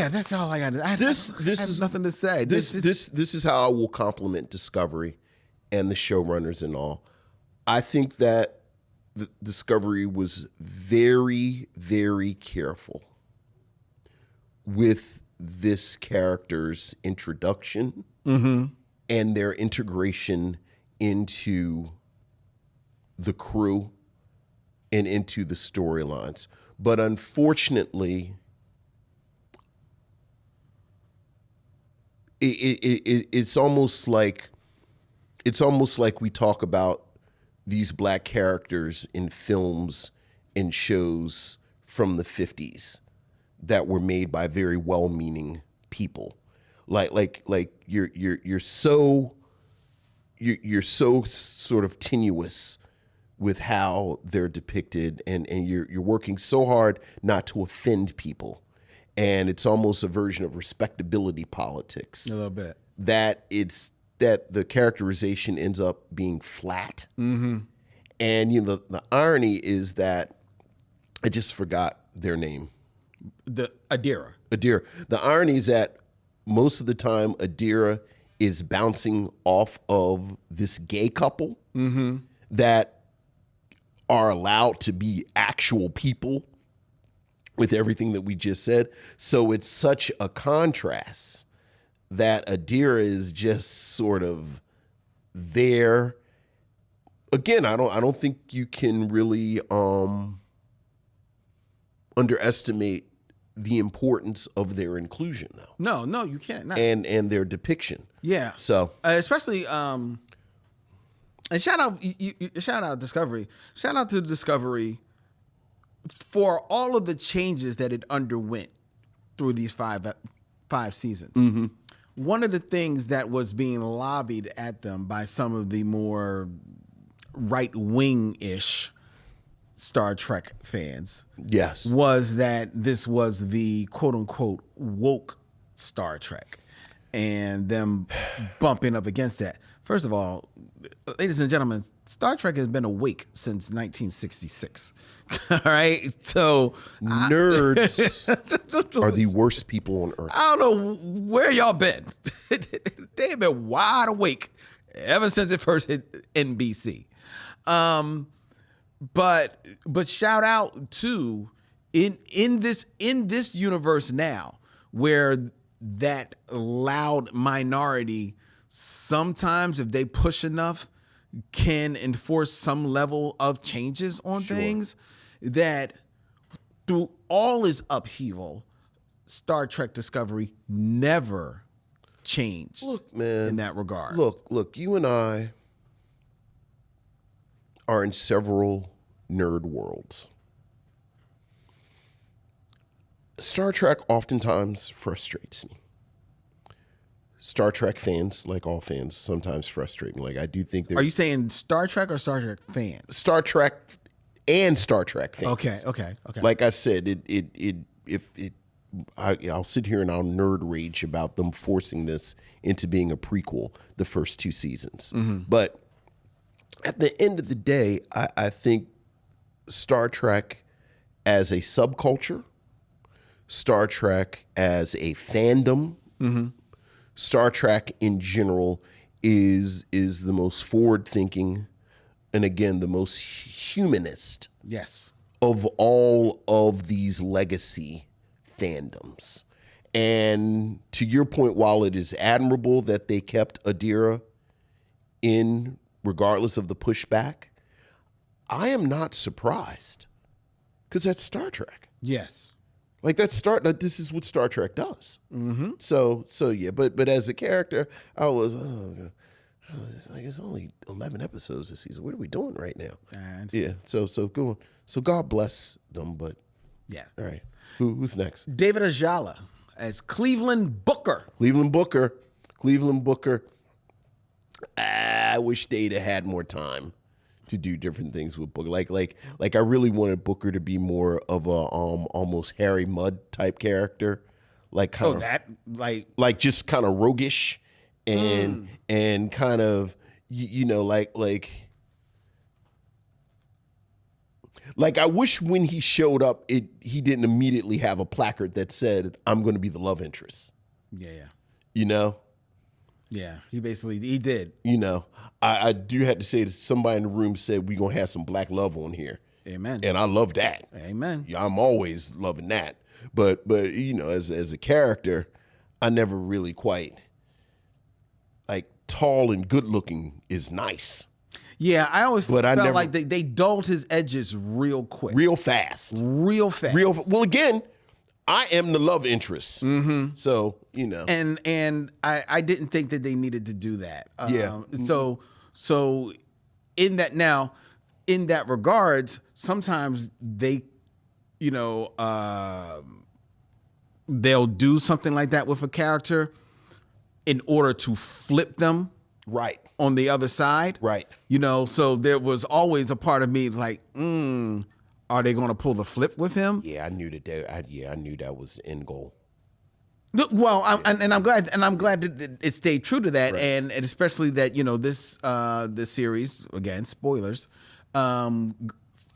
that's all I got. I have nothing to say. This is how I will compliment Discovery and the showrunners and all. I think that the Discovery was very, very careful with this character's introduction and their integration into the crew and into the storylines. But unfortunately, it's almost like we talk about these black characters in films and shows from the 50s that were made by very well-meaning people. Like you're so sort of tenuous with how they're depicted, and you're working so hard not to offend people. And it's almost a version of respectability politics. A little bit. That the characterization ends up being flat. And the irony is that I just forgot their name. The Adira. The irony is that most of the time Adira is bouncing off of this gay couple that are allowed to be actual people with everything that we just said. So it's such a contrast that Adira is just sort of there. Again, I don't think you can really underestimate the importance of their inclusion, though. No, you can't. Not. And their depiction. Yeah. So especially and shout out Discovery. Shout out to Discovery for all of the changes that it underwent through these five seasons. One of the things that was being lobbied at them by some of the more right-wing-ish Star Trek fans, yes, was that this was the quote-unquote woke Star Trek, and them bumping up against that. First of all, ladies and gentlemen, Star Trek has been awake since 1966. All right, so nerds are the worst people on earth. I don't know where y'all been. They've been wide awake ever since it first hit NBC. But shout out to in this universe now, where that loud minority sometimes, if they push enough, can enforce some level of changes on things, that through all its upheaval, Star Trek Discovery never changed. Look, man, in that regard. Look, you and I are in several nerd worlds. Star Trek oftentimes frustrates me. Star Trek fans, like all fans, sometimes frustrate me. Like, I do think Are you saying Star Trek or Star Trek fans? Star Trek and Star Trek fans. Okay. Like I said, I'll sit here and I'll nerd rage about them forcing this into being a prequel the first 2 seasons. But at the end of the day, I think Star Trek as a subculture, Star Trek as a fandom, Star Trek in general is the most forward-thinking and, again, the most humanist of all of these legacy fandoms. And to your point, while it is admirable that they kept Adira in regardless of the pushback, I am not surprised, because that's Star Trek. Yes. Like, this is what Star Trek does. So yeah, but as a character, I was it's only 11 episodes this season. What are we doing right now? Yeah. So go on. So God bless them, but yeah. All right. Who's next? David Ajala as Cleveland Booker. Cleveland Booker. I wish they'd have had more time to do different things with Booker. Like I really wanted Booker to be more of a almost Harry Mudd type character. Like kind of just kind of roguish and kind of like I wish when he showed up he didn't immediately have a placard that said, "I'm going to be the love interest." Yeah. You know? Yeah, he did. You know, I do have to say that somebody in the room said we're going to have some black love on here. Amen. And I love that. Amen. Yeah, I'm always loving that. But you know, as a character, I never really quite, like, tall and good looking is nice. Yeah, I always felt like they dulled his edges real quick. Real fast. Well, again, I am the love interest. So, you know. And I didn't think that they needed to do that. So in that regards, sometimes they, they'll do something like that with a character in order to flip them on the other side. Right. So there was always a part of me like, are they going to pull the flip with him? Yeah, I knew that. I knew that was the end goal. Well, I'm glad that it stayed true to that, and especially that this series, again, spoilers,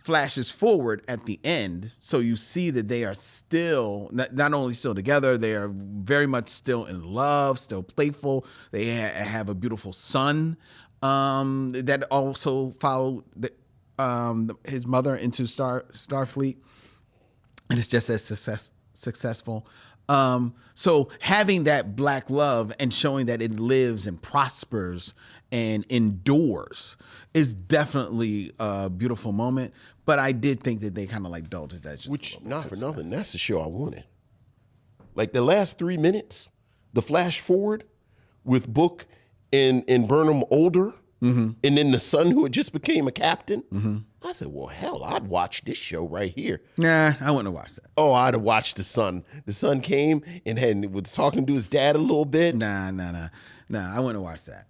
flashes forward at the end, so you see that they are still not only still together, they are very much still in love, still playful. They have a beautiful son that also followed his mother into Starfleet, and it's just as successful. So having that black love and showing that it lives and prospers and endures is definitely a beautiful moment. But I did think that they kind of like dulled his edges. Which, not for nothing, that's the show I wanted. Like the last 3 minutes, the flash forward with Book and Burnham older, and then the son who had just became a captain. I said, well, hell, I'd watch this show right here. Nah, I wouldn't have watched that. Oh, I'd have watched the son. The son came and was talking to his dad a little bit. Nah, I wouldn't have watched that.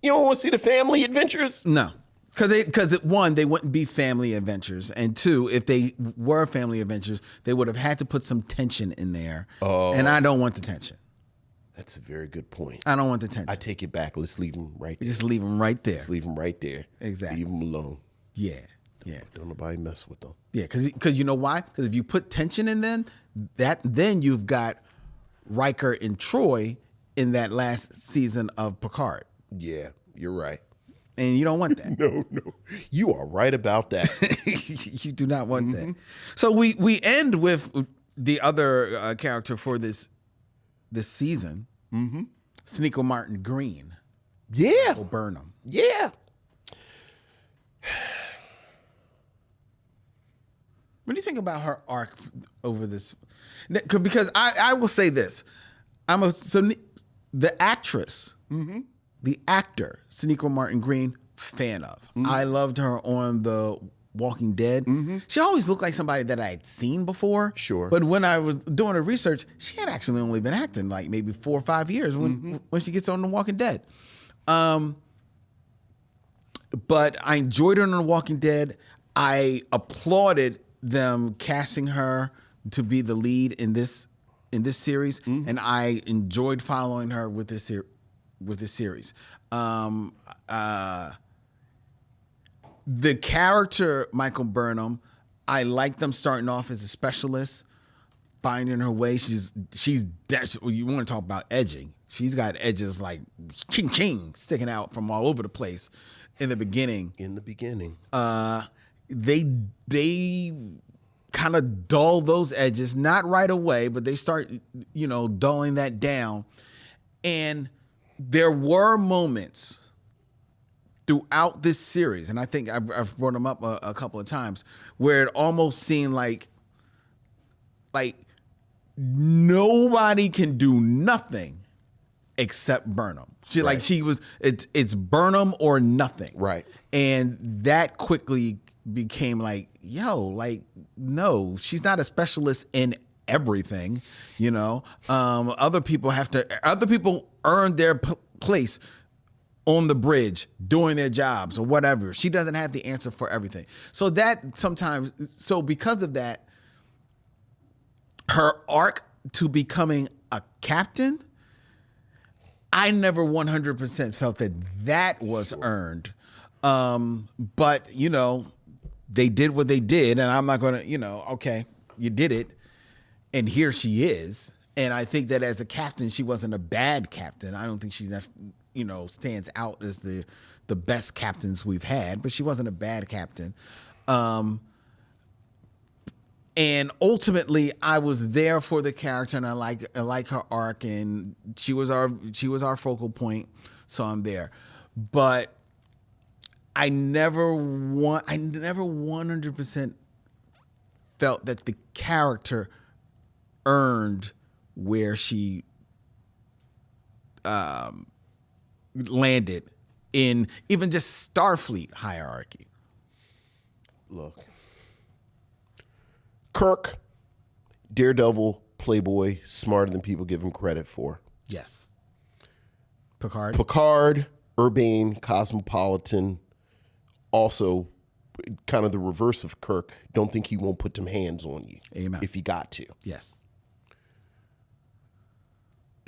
You don't want to see the family adventures? No. Because one, they wouldn't be family adventures, and two, if they were family adventures, they would have had to put some tension in there, and I don't want the tension. That's a very good point. I don't want the tension. I take it back. Let's leave him right there. Just leave them right there. Just leave him right there. Exactly. Leave him alone. Yeah. Don't nobody mess with them. Yeah, because you know why? Because if you put tension in then you've got Riker and Troy in that last season of Picard. Yeah, you're right. And you don't want that. No. You are right about that. You do not want that. So we end with the other character for this season, Sneeko Martin Green. Yeah. Or Burnham. Yeah. What do you think about her arc over this? Because I will say this. The actress, the actor, Sneeko Martin Green, fan of. I loved her on The Walking Dead. She always looked like somebody that I had seen before. Sure. But when I was doing her research, she had actually only been acting like maybe 4 or 5 years when she gets on The Walking Dead. But I enjoyed her on The Walking Dead. I applauded them casting her to be the lead in this series, and I enjoyed following her with this series. The character Michael Burnham, I like them starting off as a specialist, finding her way. She's you want to talk about edging? She's got edges like ching sticking out from all over the place in the beginning. They kind of dull those edges, not right away, but they start, dulling that down. And there were moments throughout this series, and I think I've brought them up a couple of times, where it almost seemed like nobody can do nothing except Burnham. It's Burnham or nothing. Right. And that quickly became like, no, she's not a specialist in everything, Other people earn their place on the bridge doing their jobs or whatever. She doesn't have the answer for everything. So because of that, her arc to becoming a captain, I never 100% felt that was earned. But, they did what they did, and I'm not going to, okay, you did it, and here she is. And I think that as a captain, she wasn't a bad captain. I don't think she, stands out as the best captains we've had, but she wasn't a bad captain. And ultimately, I was there for the character, and I like her arc, and she was our focal point, so I'm there. But I never 100% felt that the character earned where she landed in even just Starfleet hierarchy. Look, Kirk, Daredevil, playboy, smarter than people give him credit for. Yes. Picard, urbane, cosmopolitan, also kind of the reverse of Kirk. Don't think he won't put them hands on you. Amen. If he got to. Yes.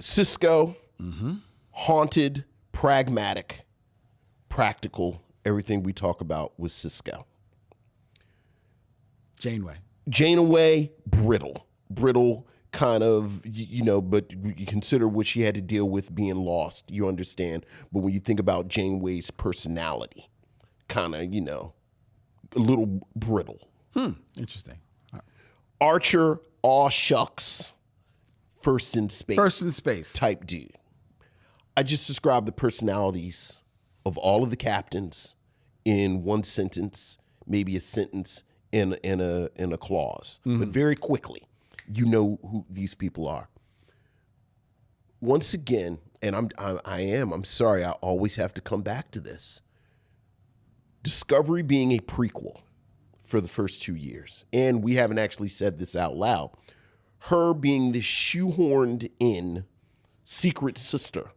Cisco, haunted, pragmatic, practical, everything we talk about with Cisco. Janeway, brittle kind of, but you consider what she had to deal with being lost, you understand. But when you think about Janeway's personality, kind of, a little brittle. Interesting. Archer, aw shucks, first in space type dude. I just described the personalities of all of the captains in one sentence, maybe a sentence in a clause, but very quickly, you know who these people are. Once again, and I'm sorry, I always have to come back to this. Discovery being a prequel for the first 2 years, and we haven't actually said this out loud, her being the shoehorned in secret sister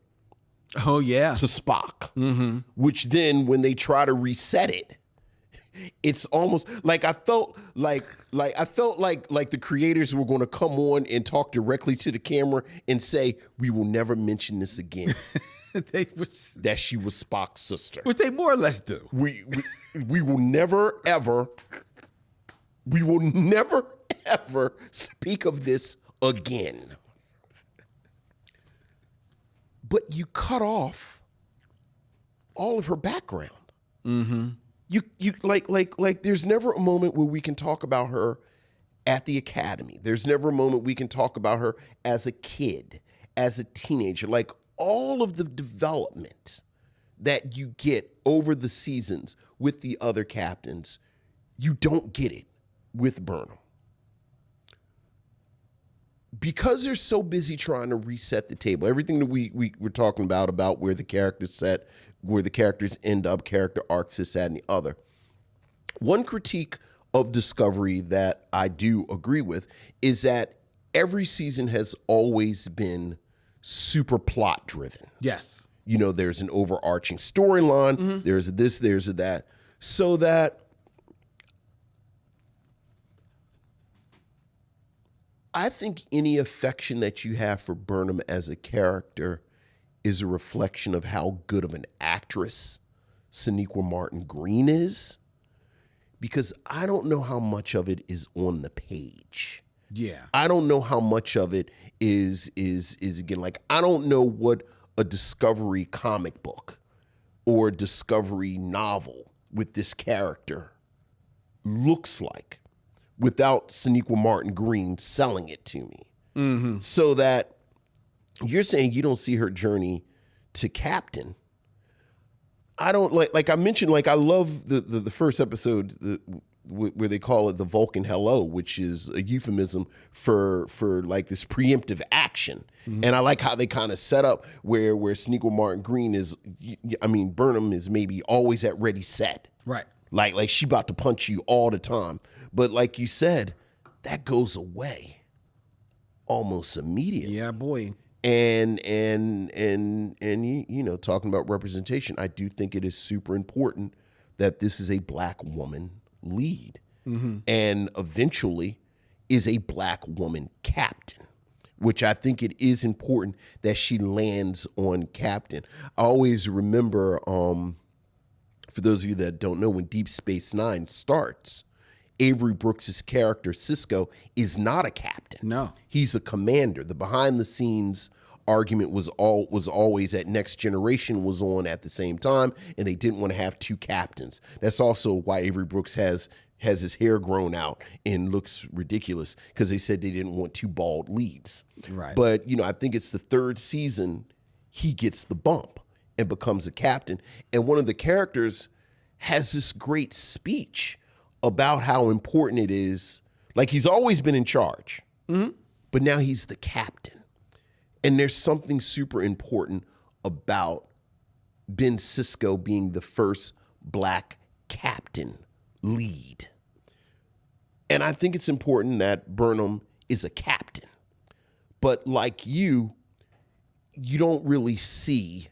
to Spock, which then when they try to reset it, it's almost like I felt like the creators were going to come on and talk directly to the camera and say, we will never mention this again. That she was Spock's sister, which they more or less do. We will never ever speak of this again. But you cut off all of her background. You like there's never a moment where we can talk about her at the academy. There's never a moment we can talk about her as a kid, as a teenager. Like all of the development that you get over the seasons with the other captains, you don't get it with Burnham. Because they're so busy trying to reset the table, everything that we were talking about where the characters set, where the characters end up, character arcs, this, that, and the other. One critique of Discovery that I do agree with is that every season has always been super plot driven. Yes. There's an overarching storyline, there's a this, there's a that. So that I think any affection that you have for Burnham as a character is a reflection of how good of an actress Sonequa Martin Green is, because I don't know how much of it is on the page. Yeah. I don't know how much of it is again, like, I don't know what a Discovery comic book or Discovery novel with this character looks like without Sonequa Martin Green selling it to me. So that you're saying you don't see her journey to captain. I don't like I mentioned, like, I love the first episode where they call it the Vulcan hello, which is a euphemism for like this preemptive action. And I like how they kind of set up where Sonequa Martin Green is, Burnham is maybe always at ready set. Right. Like she about to punch you all the time. But like you said, that goes away almost immediately. Yeah, boy. And talking about representation, I do think it is super important that this is a black woman lead, and eventually is a black woman captain, which I think it is important that she lands on captain. I always remember, for those of you that don't know, when Deep Space Nine starts, Avery Brooks's character Cisco is not a captain. No, he's a commander. The behind the scenes argument was always that Next Generation was on at the same time, and they didn't want to have two captains. That's also why Avery Brooks has his hair grown out and looks ridiculous, because they said they didn't want two bald leads. Right. But I think it's the third season he gets the bump and becomes a captain. And one of the characters has this great speech about how important it is. Like, he's always been in charge, but now he's the captain. And there's something super important about Ben Sisko being the first black captain lead. And I think it's important that Burnham is a captain. But like you don't really see.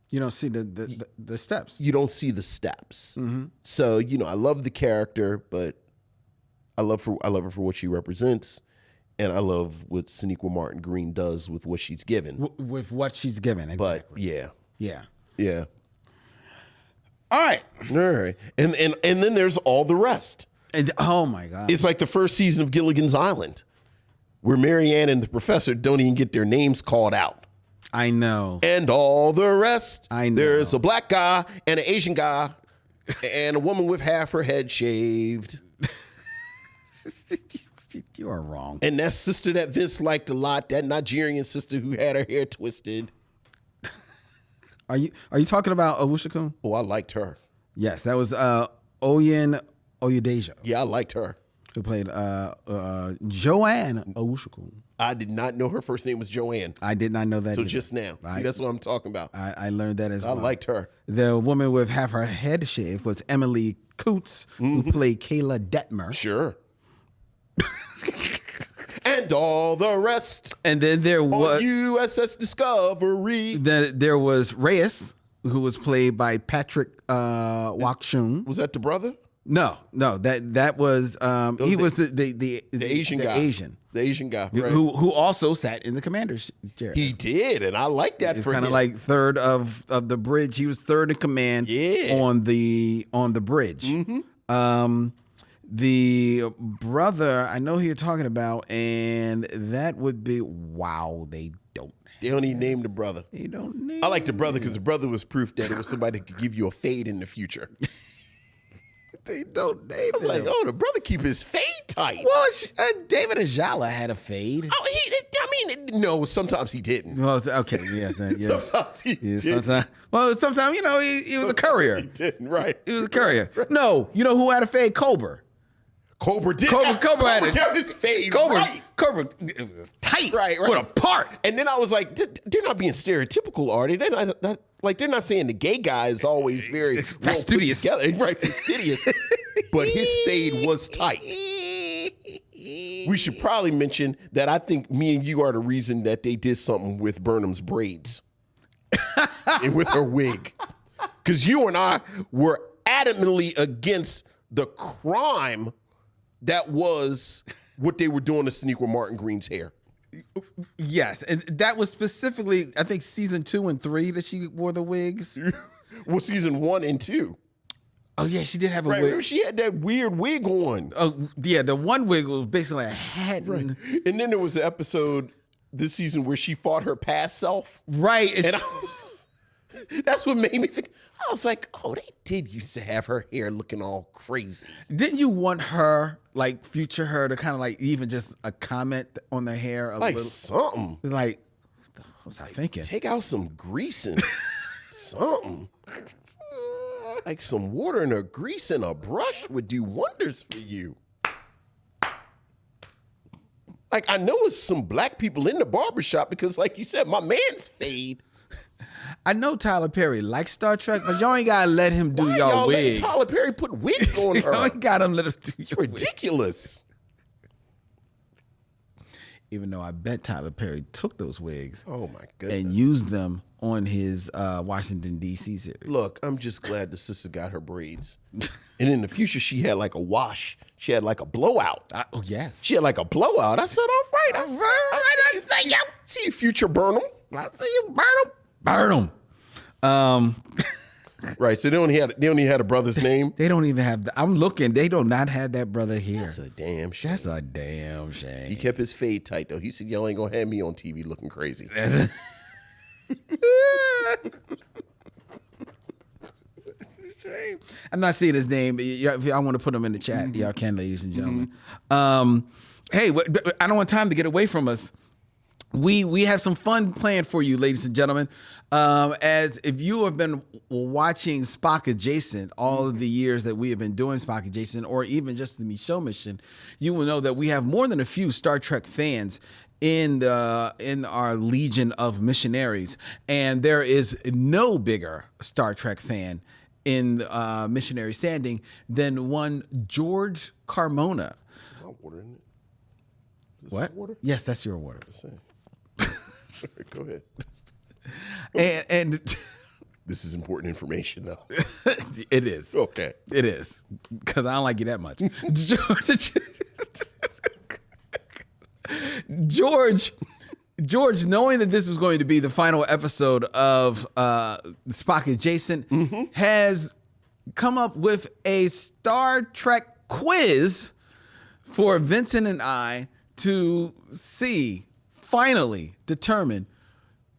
You don't see the steps. You don't see the steps. So, I love the character, but I love her for what she represents. And I love what Sonequa Martin Green does with what she's given. With what she's given, exactly. But yeah. All right. And then there's all the rest. And, oh my God. It's like the first season of Gilligan's Island, where Marianne and the professor don't even get their names called out. I know. And all the rest. I know. There's a black guy and an Asian guy and a woman with half her head shaved. You are wrong. And that sister that Vince liked a lot, that Nigerian sister who had her hair twisted. Are you talking about Owushikun? Oh, I liked her. Yes, that was Oyin Oyedejo, Yeah, I liked her. who played Joanne Owushikun. I did not know her first name was Joanne. I did not know that. So either. just now. See, that's what I'm talking about. I learned that as I well. liked her. The woman with half her head shaved was Emily Coots, who played Kayla Detmer. Sure. And all the rest. And then there was USS Discovery. there was Reyes, who was played by Patrick Wakshun. Was that the brother? No, that was he was the Asian guy. The Asian guy. Right. who also sat in the commander's chair. He did, and I like that It's for him. kind of like third of the bridge. He was third in command. Yeah. on the bridge. The brother, I know who you're talking about, and that would be They don't even name the brother. They don't name. I like the brother because the brother was proof that it was somebody that could give you a fade in the future. They don't name. I was like, oh, the brother keep his fade tight. Well, David Ajala had a fade. Oh, no, sometimes he didn't. Well, okay, yes, Sometimes he didn't. Sometimes he was a courier. He didn't, right. He was a courier. No, you know who had a fade? Cobra. Cobra did. Cobra had it. kept his fade Cobra, right. it was tight, Right. with a part. And then I was like, they're not being stereotypical, are they? They're not saying the gay guy is always very Fastidious. well put together. Right, fastidious. But his fade was tight. We should probably mention that I think me and you are the reason that they did something with Burnham's braids and with her wig. Because you and I were adamantly against the crime that was what they were doing to Sonequa Martin Green's hair. Yes, and that was specifically, I think, season 2 and 3 that she wore the wigs. Well, season 1 and 2. Oh yeah, she did have a Right, wig. remember she had that weird wig on. Oh yeah, the one wig was basically a hat. Right. And then there was an episode this season where she fought her past self. Right. And that's what made me think. I was like, oh, they did used to have her hair looking all crazy. Didn't you want her, like future her, to kind of like even just a comment on the hair? Like little, something. like, what was I thinking? Take out some grease and something. Like some water and a grease and a brush would do wonders for you. Like, I know it's some black people in the barbershop because, like you said, my man's fade. I know Tyler Perry likes Star Trek, but y'all ain't gotta let him do Why y'all y'all wigs. letting Tyler Perry put wigs on her? Y'all ain't gotta let him do It's your wigs. ridiculous. Even though I bet Tyler Perry took those wigs Oh, my goodness. and used them on his Washington, D.C. series. Look, I'm just glad the sister got her braids. And in the future, she had like a wash. She had like a blowout. Oh, yes. She had like a blowout. I said, all right. I see you. See you, future Burnham. I see you, burn him. Right, so they only had a brother's name. They don't even have. I'm looking. They do not have that brother here. That's a damn shame. That's a damn shame. He kept his fade tight though. He said, y'all ain't gonna have me on TV looking crazy. I'm not seeing his name. If I want to put him in the chat, y'all can, ladies and gentlemen. Hey, I don't want time to get away from us. We have some fun planned for you, ladies and gentlemen. As if you have been watching Spock Adjacent all of the years that we have been doing Spock Adjacent, or even just the Micheaux mission, you will know that we have more than a few Star Trek fans in our legion of missionaries, and there is no bigger Star Trek fan in missionary standing than one George Carmona. My water in it. Is What? that water? Yes, that's your water. Sorry, go ahead. And This is important information though. it is. Okay. It is. Because I don't like you that much. George, knowing that this was going to be the final episode of Spock Adjacent, has come up with a Star Trek quiz for Vincent and I to finally determine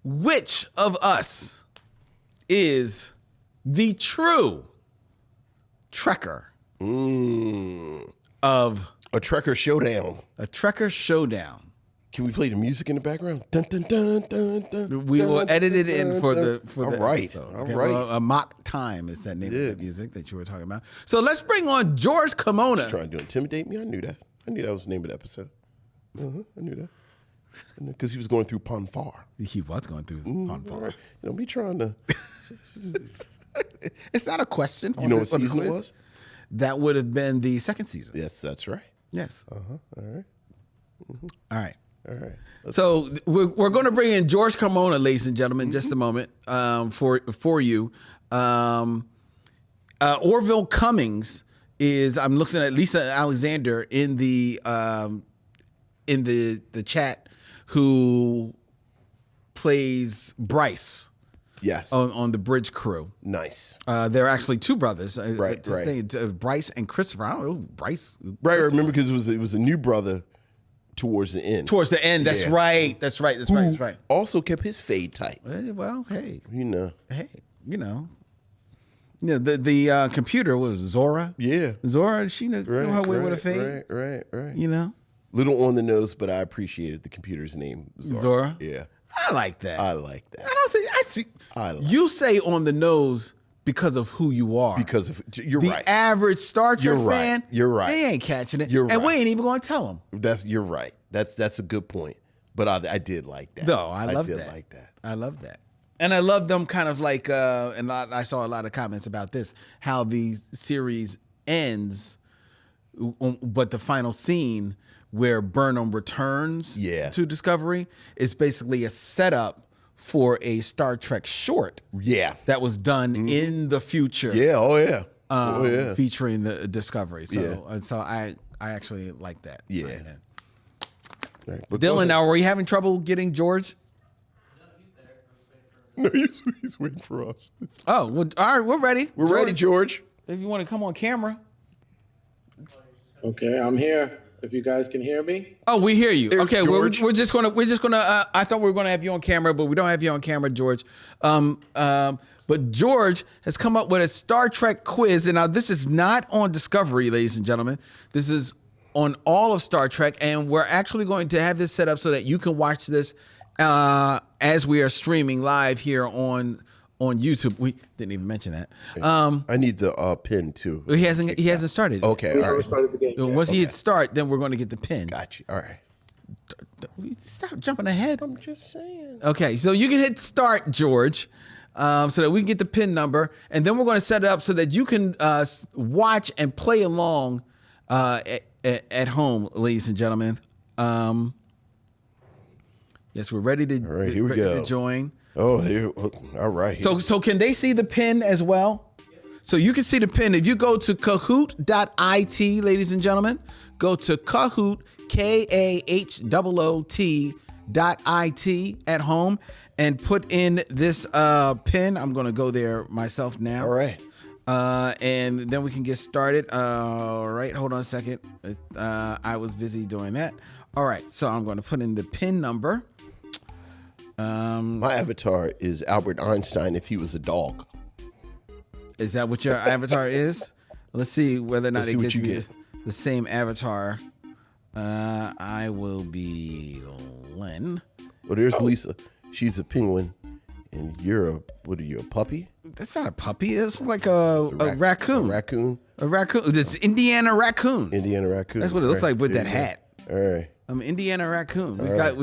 which of us is the true Trekker of A Trekker showdown. a Trekker showdown. Can we play the music in the background? Dun, dun, dun, dun, dun, We will dun, edit it dun, in dun, for dun. the All right. episode. All Okay? right. Well, a mock time is that name of the music that you were talking about. So let's bring on George Kimona. Trying to intimidate me? I knew that. I knew that was the name of the episode. I knew that. Because he was going through Ponfar. He was going through All Ponfar. right. You know, me trying to. It's not a question. You know what season it was? That would have been the second season. Yes, that's right. Yes. All right. All right. All right. So we're going to bring in George Kimona, ladies and gentlemen, in just a moment for you. Orville Cummings is. I'm looking at Lisa Alexander in the chat, who plays Bryce. Yes. On the bridge crew. Nice. They're actually two brothers. Right. Bryce and Christopher. I don't know. Bryce. Right. I remember because it was a new brother towards the end. Towards the end. That's Yeah. right. That's right. That's right. Also kept his fade tight. Well, hey. You know. Hey, the computer was Zora. Yeah. Zora, she knew her way with a fade. Right. You know, Little on the nose, but I appreciated the computer's name. Zora. Yeah. I like that. I like that. I don't think I see. I like You say on the nose because of who you are. Because of you're the right. average Star Trek You're right. fan, You're right. They ain't catching it. You're and we right. ain't even going to tell them. You're right. That's a good point. But I did like that. No, I did that. like that. I love that. And I love them kind of like, and I saw a lot of comments about this, how the series ends, but the final scene where Burnham returns to Discovery is basically a setup for a Star Trek short. Yeah. That was done in the future. Yeah. Oh yeah. Featuring the Discovery. So, so I actually like that. Yeah. Right, Dylan, now, were you having trouble getting George? No, he's waiting for us. Oh, well, all right, we're ready. We're ready, George. If you want to come on camera. Okay, I'm here. If you guys can hear me. Oh, we hear you. There's Okay, George. we're just gonna. I thought we were gonna have you on camera, but we don't have you on camera, George. But George has come up with a Star Trek quiz, and now this is not on Discovery, ladies and gentlemen. This is on all of Star Trek, and we're actually going to have this set up so that you can watch this as we are streaming live here on YouTube. We didn't even mention that. I need the pin too. He hasn't started. Okay, all right. Started the game. Once he hits start, then we're going to get the pin. Got you. All right. Stop jumping ahead. I'm just saying. Okay, so you can hit start, George, so that we can get the pin number, and then we're going to set it up so that you can watch and play along at home, ladies and gentlemen. Yes, we're ready to. All right, here we go. To join. Oh, here. All right. So can they see the pin as well? So you can see the pin if you go to Kahoot.it, ladies and gentlemen. Go to Kahoot, KAHOOT.it at home, and put in this pin. I'm gonna go there myself now. All right. And then we can get started. All right, hold on a second. I was busy doing that. All right, so I'm going to put in the pin number. My avatar is Albert Einstein if he was a dog. Is that what your avatar is? Let's see whether or not Let's it see what gets you me get. the same avatar. I will be Len. Well, there's Lisa. She's a penguin, and what are you, a puppy? That's not a puppy. It's like a raccoon. A raccoon. A raccoon. It's Indiana raccoon. Indiana raccoon. That's what it looks like with There that you go. hat. All right. Indiana raccoon. We've got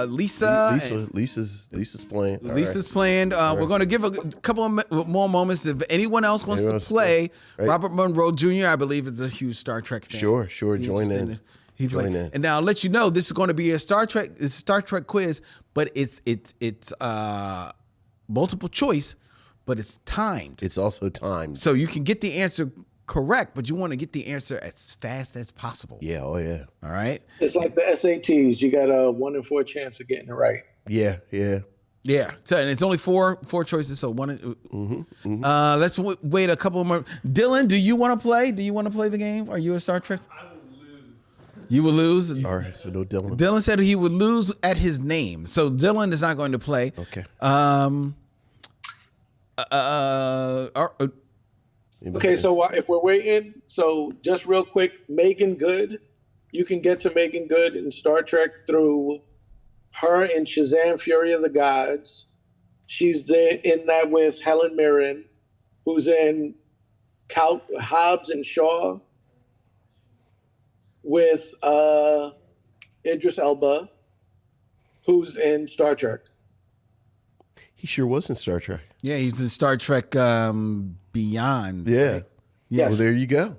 Lisa. Lisa's playing. All Lisa's playing. We're going to give a couple of more moments. If anyone else wants to play, right. Robert Monroe Jr., I believe, is a huge Star Trek fan. Sure. Join interested in. He Join played. in. And now I'll let you know this is going to be a Star Trek quiz, but it's multiple choice, but it's timed. It's also timed. So you can get the answer correct, but you want to get the answer as fast as possible. Yeah. Oh yeah. All right. It's like the SATs. You got a 1 in 4 chance of getting it right. Yeah. Yeah, so, and it's only four choices. So one. Let's wait a couple more. Dylan, do you want to play? Do you want to play the game? Are you a Star Trek? I will lose. You will lose. All right, so no Dylan. Dylan said he would lose at his name, so Dylan is not going to play. Okay. Okay, so if we're waiting, so just real quick, Megan Good, you can get to Megan Good in Star Trek through her in Shazam: Fury of the Gods. She's there in that with Helen Mirren, who's in Hobbs and Shaw with Idris Elba, who's in Star Trek. He sure was in Star Trek. Yeah, he's in Star Trek Beyond. Yeah. Right? Yes. Well, there you go.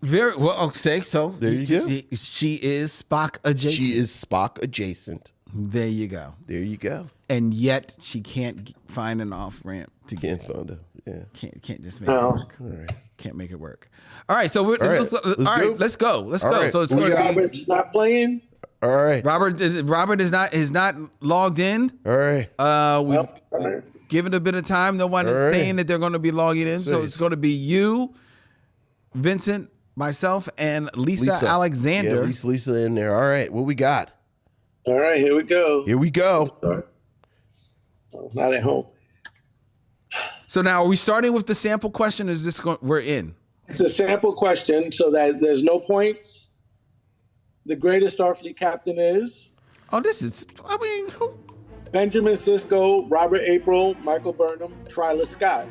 Very well. Okay, so There you go. She is Spock adjacent. She is Spock adjacent. There you go. There you go. And yet she can't find an off ramp to Can't get. find it. Yeah. Can't just make it No. work. All right. Can't make it work. All right, so we're, All right, let's go. let's go. Let's All go. right, So it's we going to got- be Robert's not playing. All right. Robert is not logged in. All right. We've All right. given a bit of time. No one is All right. saying that they're going to be logging in. So Jeez. it's going to be you, Vincent, myself, and Lisa Alexander. Yeah, Lisa in there. All right. What we got? All right, here we go. Here we go. Oh, not at home. So now are we starting with the sample question? Or is this we're in? It's a sample question so that there's no points. The greatest Starfleet captain is Oh, this is. I mean, Benjamin Sisko, Robert April, Michael Burnham, Twyla Scott.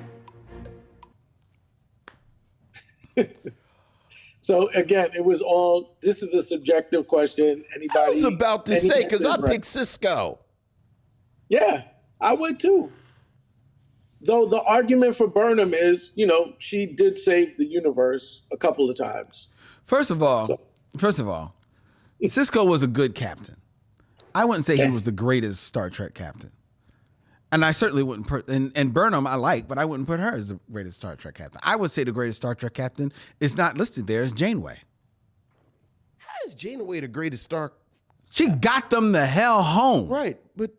So again, it was all. This is a subjective question. Anybody? I was about to any say, because I answers, right? picked Cisco. Yeah, I would too. Though the argument for Burnham is, she did save the universe a couple of times. first of all, Cisco was a good captain. I wouldn't say he was the greatest Star Trek captain. And I certainly wouldn't put, and Burnham I like, but I wouldn't put her as the greatest Star Trek captain. I would say the greatest Star Trek captain is not listed there as Janeway. How is Janeway the greatest Star? She got them the hell home. Right, but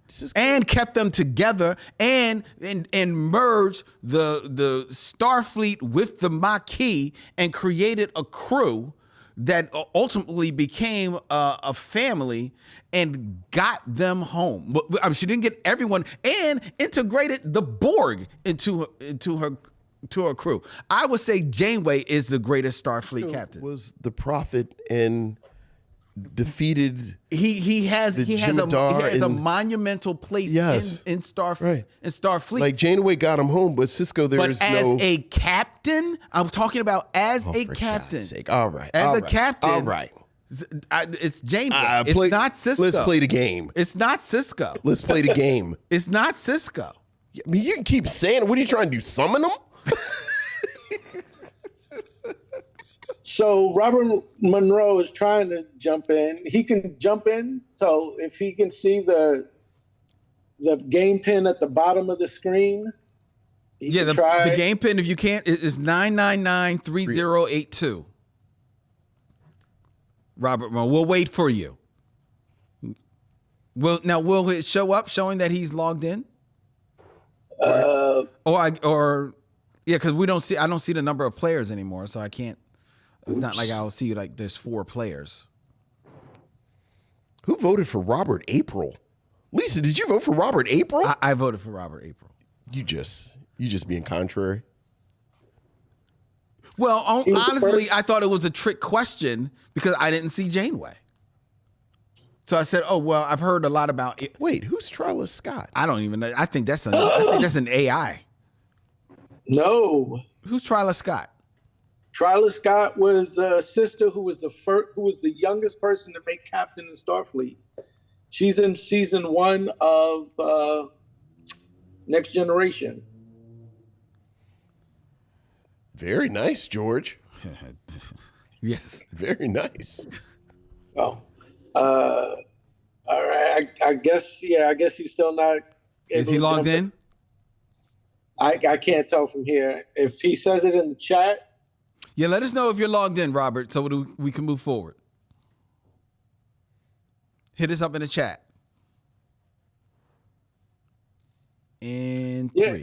Cisco. And kept them together and merged the Starfleet with the Maquis and created a crew that ultimately became a family and got them home. But, I mean, she didn't get everyone and integrated the Borg into her crew. I would say Janeway is the greatest Starfleet captain. Was the prophet and defeated. He has a Jemadar monumental place Yes. in Starfleet. Right. In Starfleet. Like Janeway got him home, but Cisco there But is as no. a captain, I'm talking about as a For captain. God's sake. All right. As all a right, captain, All right. It's Janeway. It's Play- not Cisco. Let's play the game. It's not Cisco. Let's play the game. It's not Cisco. I mean, you can keep saying it. What are you trying to do? Summon them? So Robert Monroe is trying to jump in. He can jump in. So if he can see the game pin at the bottom of the screen, he Yeah, can try. the game pin, if you can't, is 999-3082. Robert Monroe, we'll wait for you. Will it show up showing that he's logged in? Or because I don't see the number of players anymore, so I can't. It's not like I'll see like there's 4 players. Who voted for Robert April? Lisa, did you vote for Robert April? I voted for Robert April. You just being contrary. Well, was the honestly, first- I thought it was a trick question because I didn't see Janeway. So I said, "Oh well, I've heard a lot about it." Wait, who's Twyla Scott? I don't even know. I think that's an AI. No, Who's Twyla Scott? Twyla Scott was the sister who was the youngest person to make captain in Starfleet. She's in season 1 of Next Generation. Very nice, George. Yes. Very nice. So, all right. I guess he's still not. Is able he to logged jump in? I can't tell from here. If he says it in the chat, Yeah, let us know if you're logged in, Robert, so we can move forward. Hit us up in the chat. and Yeah, 3.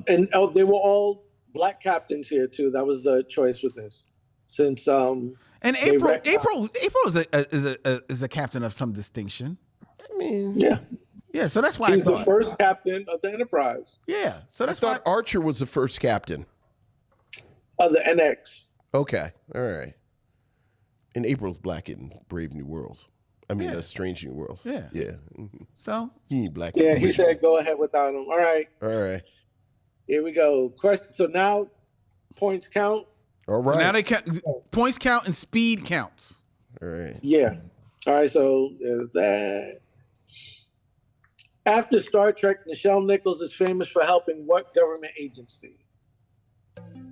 and they were all black captains here too. That was the choice with this, since And they April is a captain of some distinction. I mean, Yeah, so that's why he's I the thought. first captain of the Enterprise Yeah, so I that's thought why. Archer was the first captain. of the NX. Okay, all right. And April's black in Brave New Worlds. I mean, Strange New Worlds. Yeah. Yeah. Mm-hmm. So He ain't black. Yeah, he said go ahead without him. All right, here we go. Question. So now points count. All right. now they count points count and speed counts. All right. Yeah. All right, so there's that. After Star Trek, Nichelle Nichols is famous for helping what government agency?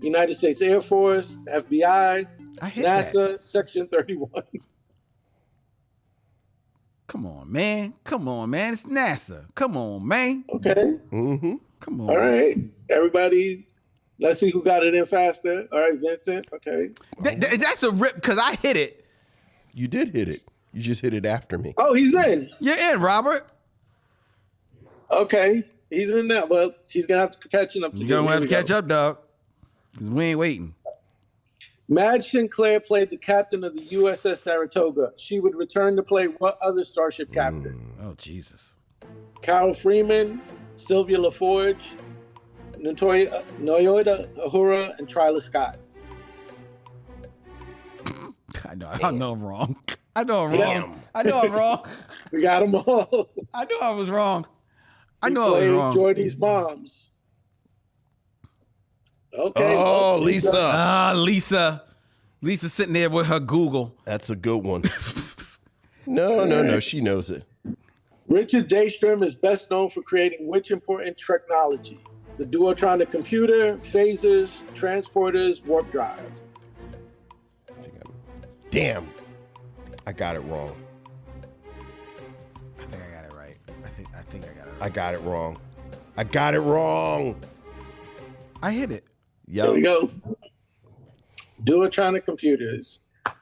United States Air Force, FBI, I hit NASA, that. Section 31. Come on, man. It's NASA. Come on, man. Okay. Mm-hmm. Come on. All right. Everybody, let's see who got it in faster. All right, Vincent. Okay. That's a rip because I hit it. You did hit it. You just hit it after me. Oh, he's in. You're in, Robert. Okay. He's in now. Well, she's going to have to catch up to you. You're going to have to catch up, dog. Because we ain't waiting. Madge Sinclair played the captain of the USS Saratoga. She would return to play what other starship captain? Oh, Jesus. Carol Freeman, Sylvia LaForge, Noyoda Ahura, and Twyla Scott. I know I'm wrong. I know I'm wrong. Damn. I know I'm wrong. We got them all. I knew I was wrong. I Who know I was played wrong. Geordie's moms. Okay. Oh, Lisa. Lisa. Lisa's sitting there with her Google. That's a good one. No. She knows it. Richard Daystrom is best known for creating which important technology? The Duotronic computer, phasers, transporters, warp drive. Damn. I got it wrong. I think I got it right. I think I got it right. I got it wrong. I got it wrong. I hit it. There we go. Duotronic computers. All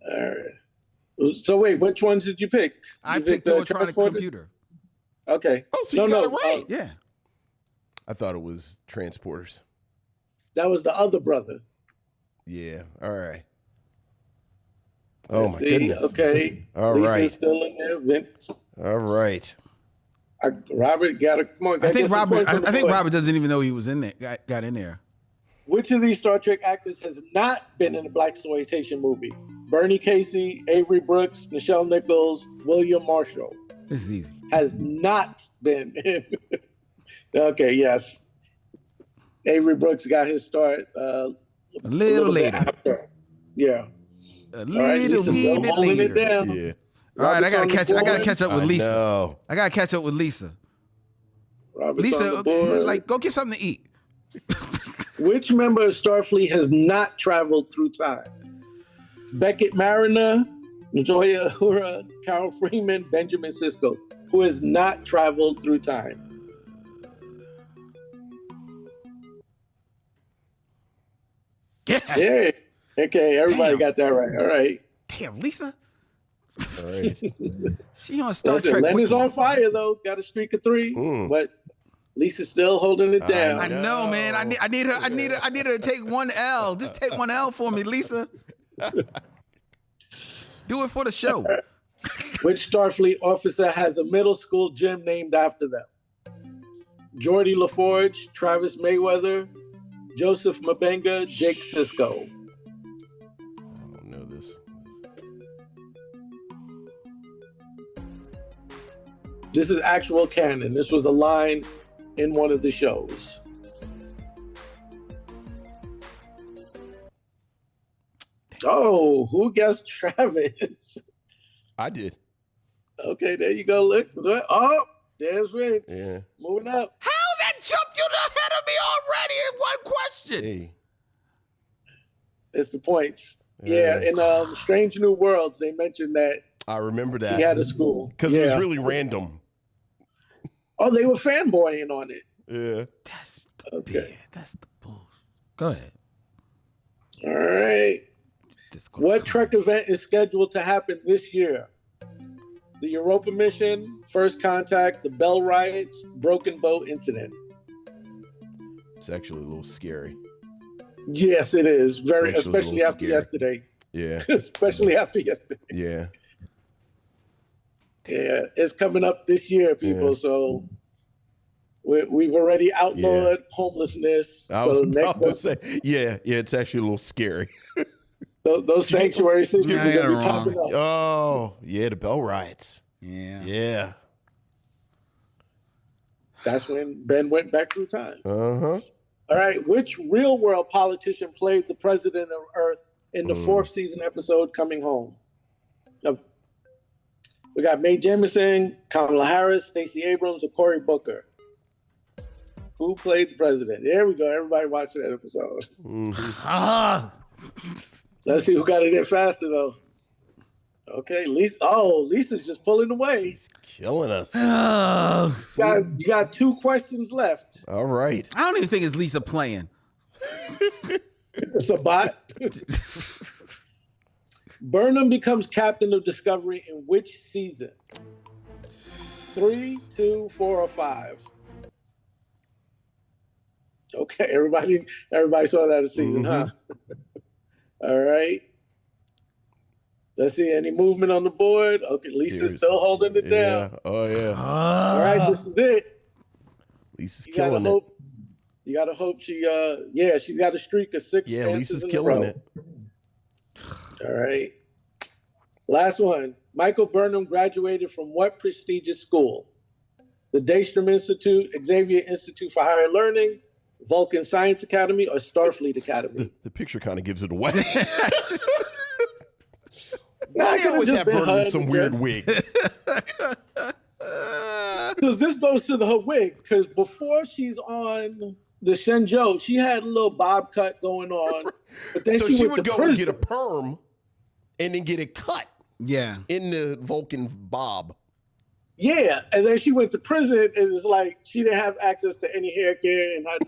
right. So wait, which ones did you pick? I You picked the Duotronic transporter? computer. Okay. Oh, so you got it right. Yeah. I thought it was transporters. That was the other brother. Yeah. All right. Oh, my See, goodness. Okay. All Lisa's right. still in there. Vince. All right. Robert got to come on. I think Robert doesn't even know he was in there. Got in there. Which of these Star Trek actors has not been in a blaxploitation movie? Bernie Casey, Avery Brooks, Nichelle Nichols, William Marshall. This is easy. Has not been in. Okay, yes. Avery Brooks got his start A little bit later. after. Yeah. A All right, little Lisa's still bit holding it later. down. Yeah. All right, I Robert's gotta on the catch up with I Lisa. know. I gotta catch up with Lisa. Robert's on Lisa, the board. like, go get something to eat. Which member of Starfleet has not traveled through time? Beckett Mariner, Joya Uhura, Carol Freeman, Benjamin Sisko, who has not traveled through time. Yeah. Yeah. Okay, everybody Damn. got that right. All right. Damn, Lisa. All right. She on Star Listen, Trek. Len is Wiki. on fire though. Got a streak of 3, but Lisa's still holding it down. I know, man. I need her. I need her to take one L. Just take one L for me, Lisa. Do it for the show. Which Starfleet officer has a middle school gym named after them? Geordie LaForge, Travis Mayweather, Joseph Mabenga, Jake Sisko. I don't know this. This is actual canon. This was a line in one of the shows. Oh, who guessed Travis? I did. Okay, there you go. Look. Oh, there's Vince. Yeah. Moving up. How that jumped you ahead of me already in one question? Hey. It's the points. Yeah, in Strange New Worlds, they mentioned that I remember that. he had a school. Because it was really random. Oh, they were fanboying on it. Yeah. That's Okay. yeah, that's the bull. Go ahead. All right. What Trek event is scheduled to happen this year? The Europa mission, First Contact, the Bell Riots, Broken Boat Incident. It's actually a little scary. Yes, it is. Very, It's actually a especially little after scary. yesterday. Yeah. Especially after yesterday. Yeah. Yeah, it's coming up this year, people. Yeah. So we've already outlawed homelessness. I was So about next to up, say, yeah, it's actually a little scary. those sanctuary cities Yeah, are you're going to be wrong. popping up. Oh, yeah, the Bell Riots. Yeah. Yeah. That's when Ben went back through time. Uh-huh. All right, which real-world politician played the president of Earth in the fourth season episode Coming Home? Now, we got Mae Jemison, Kamala Harris, Stacey Abrams, or Cory Booker. Who played the president? There we go. Everybody watched that episode. Ah. Let's see who got it in faster, though. Okay, Lisa. Oh, Lisa's just pulling away. He's killing us. You got 2 questions left. All right. I don't even think it's Lisa playing. It's a bot. Burnham becomes captain of Discovery in which season? 3, 2, 4, or 5? Okay, everybody saw that in season, huh? All right. Let's see, any movement on the board? Okay, Lisa's still holding it down. Yeah. Oh, yeah. All right, this is it. Lisa's You gotta killing it. hope. You gotta hope she. She's got a streak of 6. Yeah, chances Lisa's in a killing row. it. All right. Last one. Michael Burnham graduated from what prestigious school? The Daystrom Institute, Xavier Institute for Higher Learning, Vulcan Science Academy, or Starfleet Academy? The picture kind of gives it away. Nah, I always have Burnham in some weird wig. Because this goes to the her wig. Because before she's on the Shenzhou, she had a little bob cut going on. But then So she she went would to go prison. and get a perm and then get it cut Yeah. in the Vulcan bob. Yeah, and then she went to prison, and it's like she didn't have access to any hair care and had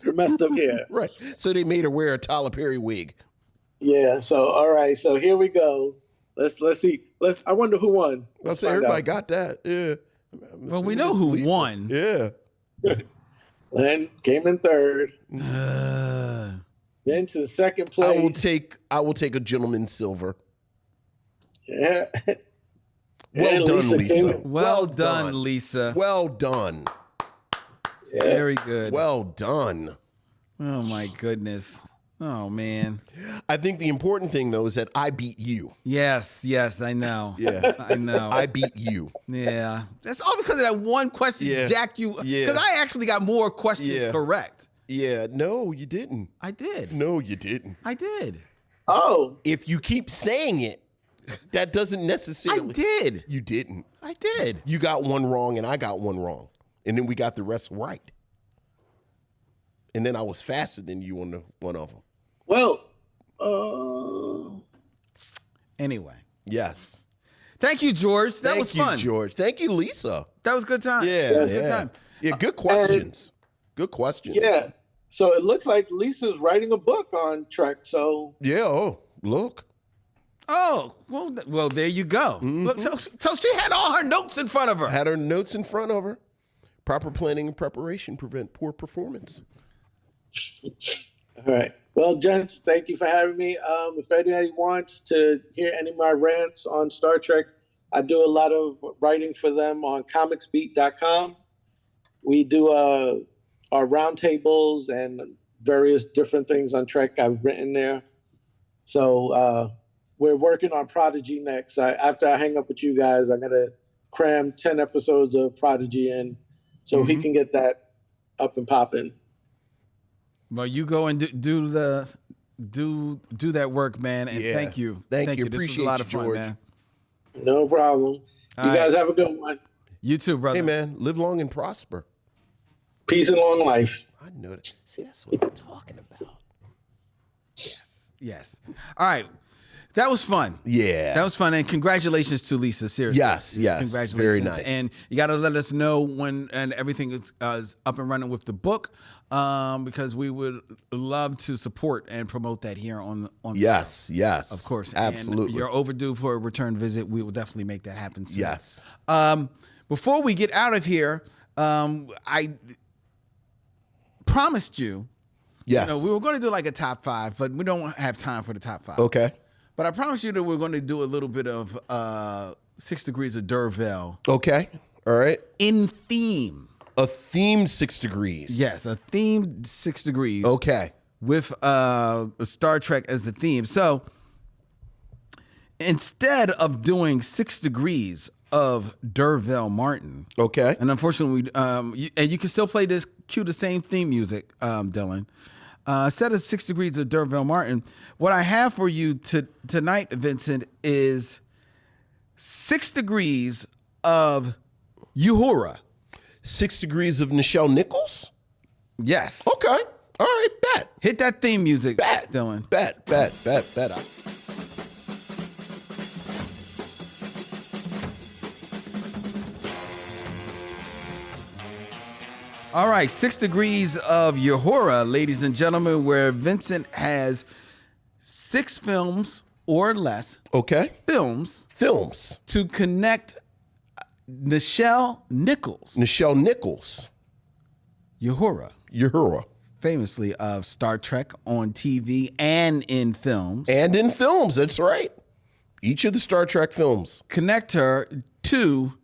the messed up hair. Right. So they made her wear a Tyler Perry wig. Yeah. So all right. So here we go. Let's see. I wonder who won. I'll say everybody got that. Yeah. Well, we know who won. Yeah. Len came in third. Vince in second place. I will take a gentleman's silver. Yeah. Well And done, came Lisa. in- Well done, Lisa. Well done. Yeah. Very good. Well done. Oh my goodness. Oh man. I think the important thing though is that I beat you. Yes, I know. Yeah. I know. I beat you. Yeah. That's all because of that one question Yeah. jacked you. Yeah. Because I actually got more questions Yeah. correct. Yeah. No, you didn't. I did. No, you didn't. I did. Oh, If you keep saying it, that doesn't necessarily. I did. You didn't. I did. You got one wrong and I got one wrong. And then we got the rest right. And then I was faster than you on the one of them. well. Anyway. Yes. Thank you, George. That was Thank you, fun. George. Thank you, Lisa. That was a good time. Yeah. That was a good time. Yeah, good questions. Good questions. Yeah. So it looks like Lisa's writing a book on Trek. So Yeah. Oh, look. Oh, well, there you go. Look, so she had all her notes in front of her. Had her notes in front of her. Proper planning and preparation prevent poor performance. all right. Well, gents, thank you for having me. If anybody wants to hear any of my rants on Star Trek, I do a lot of writing for them on comicsbeat.com. We do our roundtables and various different things on Trek I've written there. So we're working on Prodigy next. After I hang up with you guys, I'm going to cram 10 episodes of Prodigy in so he can get that up and popping. Well, you go and do that work, man. And Yeah. thank you. Thank you. This was Appreciate a lot you, of fun, George. man. No problem. All You guys right. have a good one. You too, brother. Hey, man, live long and prosper. Peace and long life. I know that. See, that's what I'm talking about. Yes. All right. That was fun. Yeah. That was fun. And congratulations to Lisa, seriously. Yes. Congratulations. Very nice. And you got to let us know when and everything is up and running with the book, because we would love to support and promote that here on the Yes. of course. Absolutely. And you're overdue for a return visit. We will definitely make that happen soon. Yes. Before we get out of here, I promised you, Yes. we were going to do like a top 5, but we don't have time for the top 5. Okay. But I promise you that we're going to do a little bit of 6 Degrees of Durville Okay. All right. in theme. A theme 6 degrees. Yes, a themed 6 Degrees. Okay. With Star Trek as the theme. So instead of doing 6 Degrees of Durville Martin, Okay. and unfortunately, and you can still play this, cue the same theme music, Dylan. Instead of 6 Degrees of Durville Martin, what I have for you tonight, Vincent, is 6 Degrees of Uhura. 6 degrees of Nichelle Nichols? Yes. Okay. All right. Bet. Hit that theme music, Bet. Dylan. Bet. All right, 6 Degrees of Uhura, ladies and gentlemen, where Vincent has 6 films or less Okay. films Films. to connect Nichelle Nichols, Nichelle Nichols. Uhura, Uhura. famously of Star Trek on TV and in films. And in films. That's right. Each of the Star Trek films. Connect her to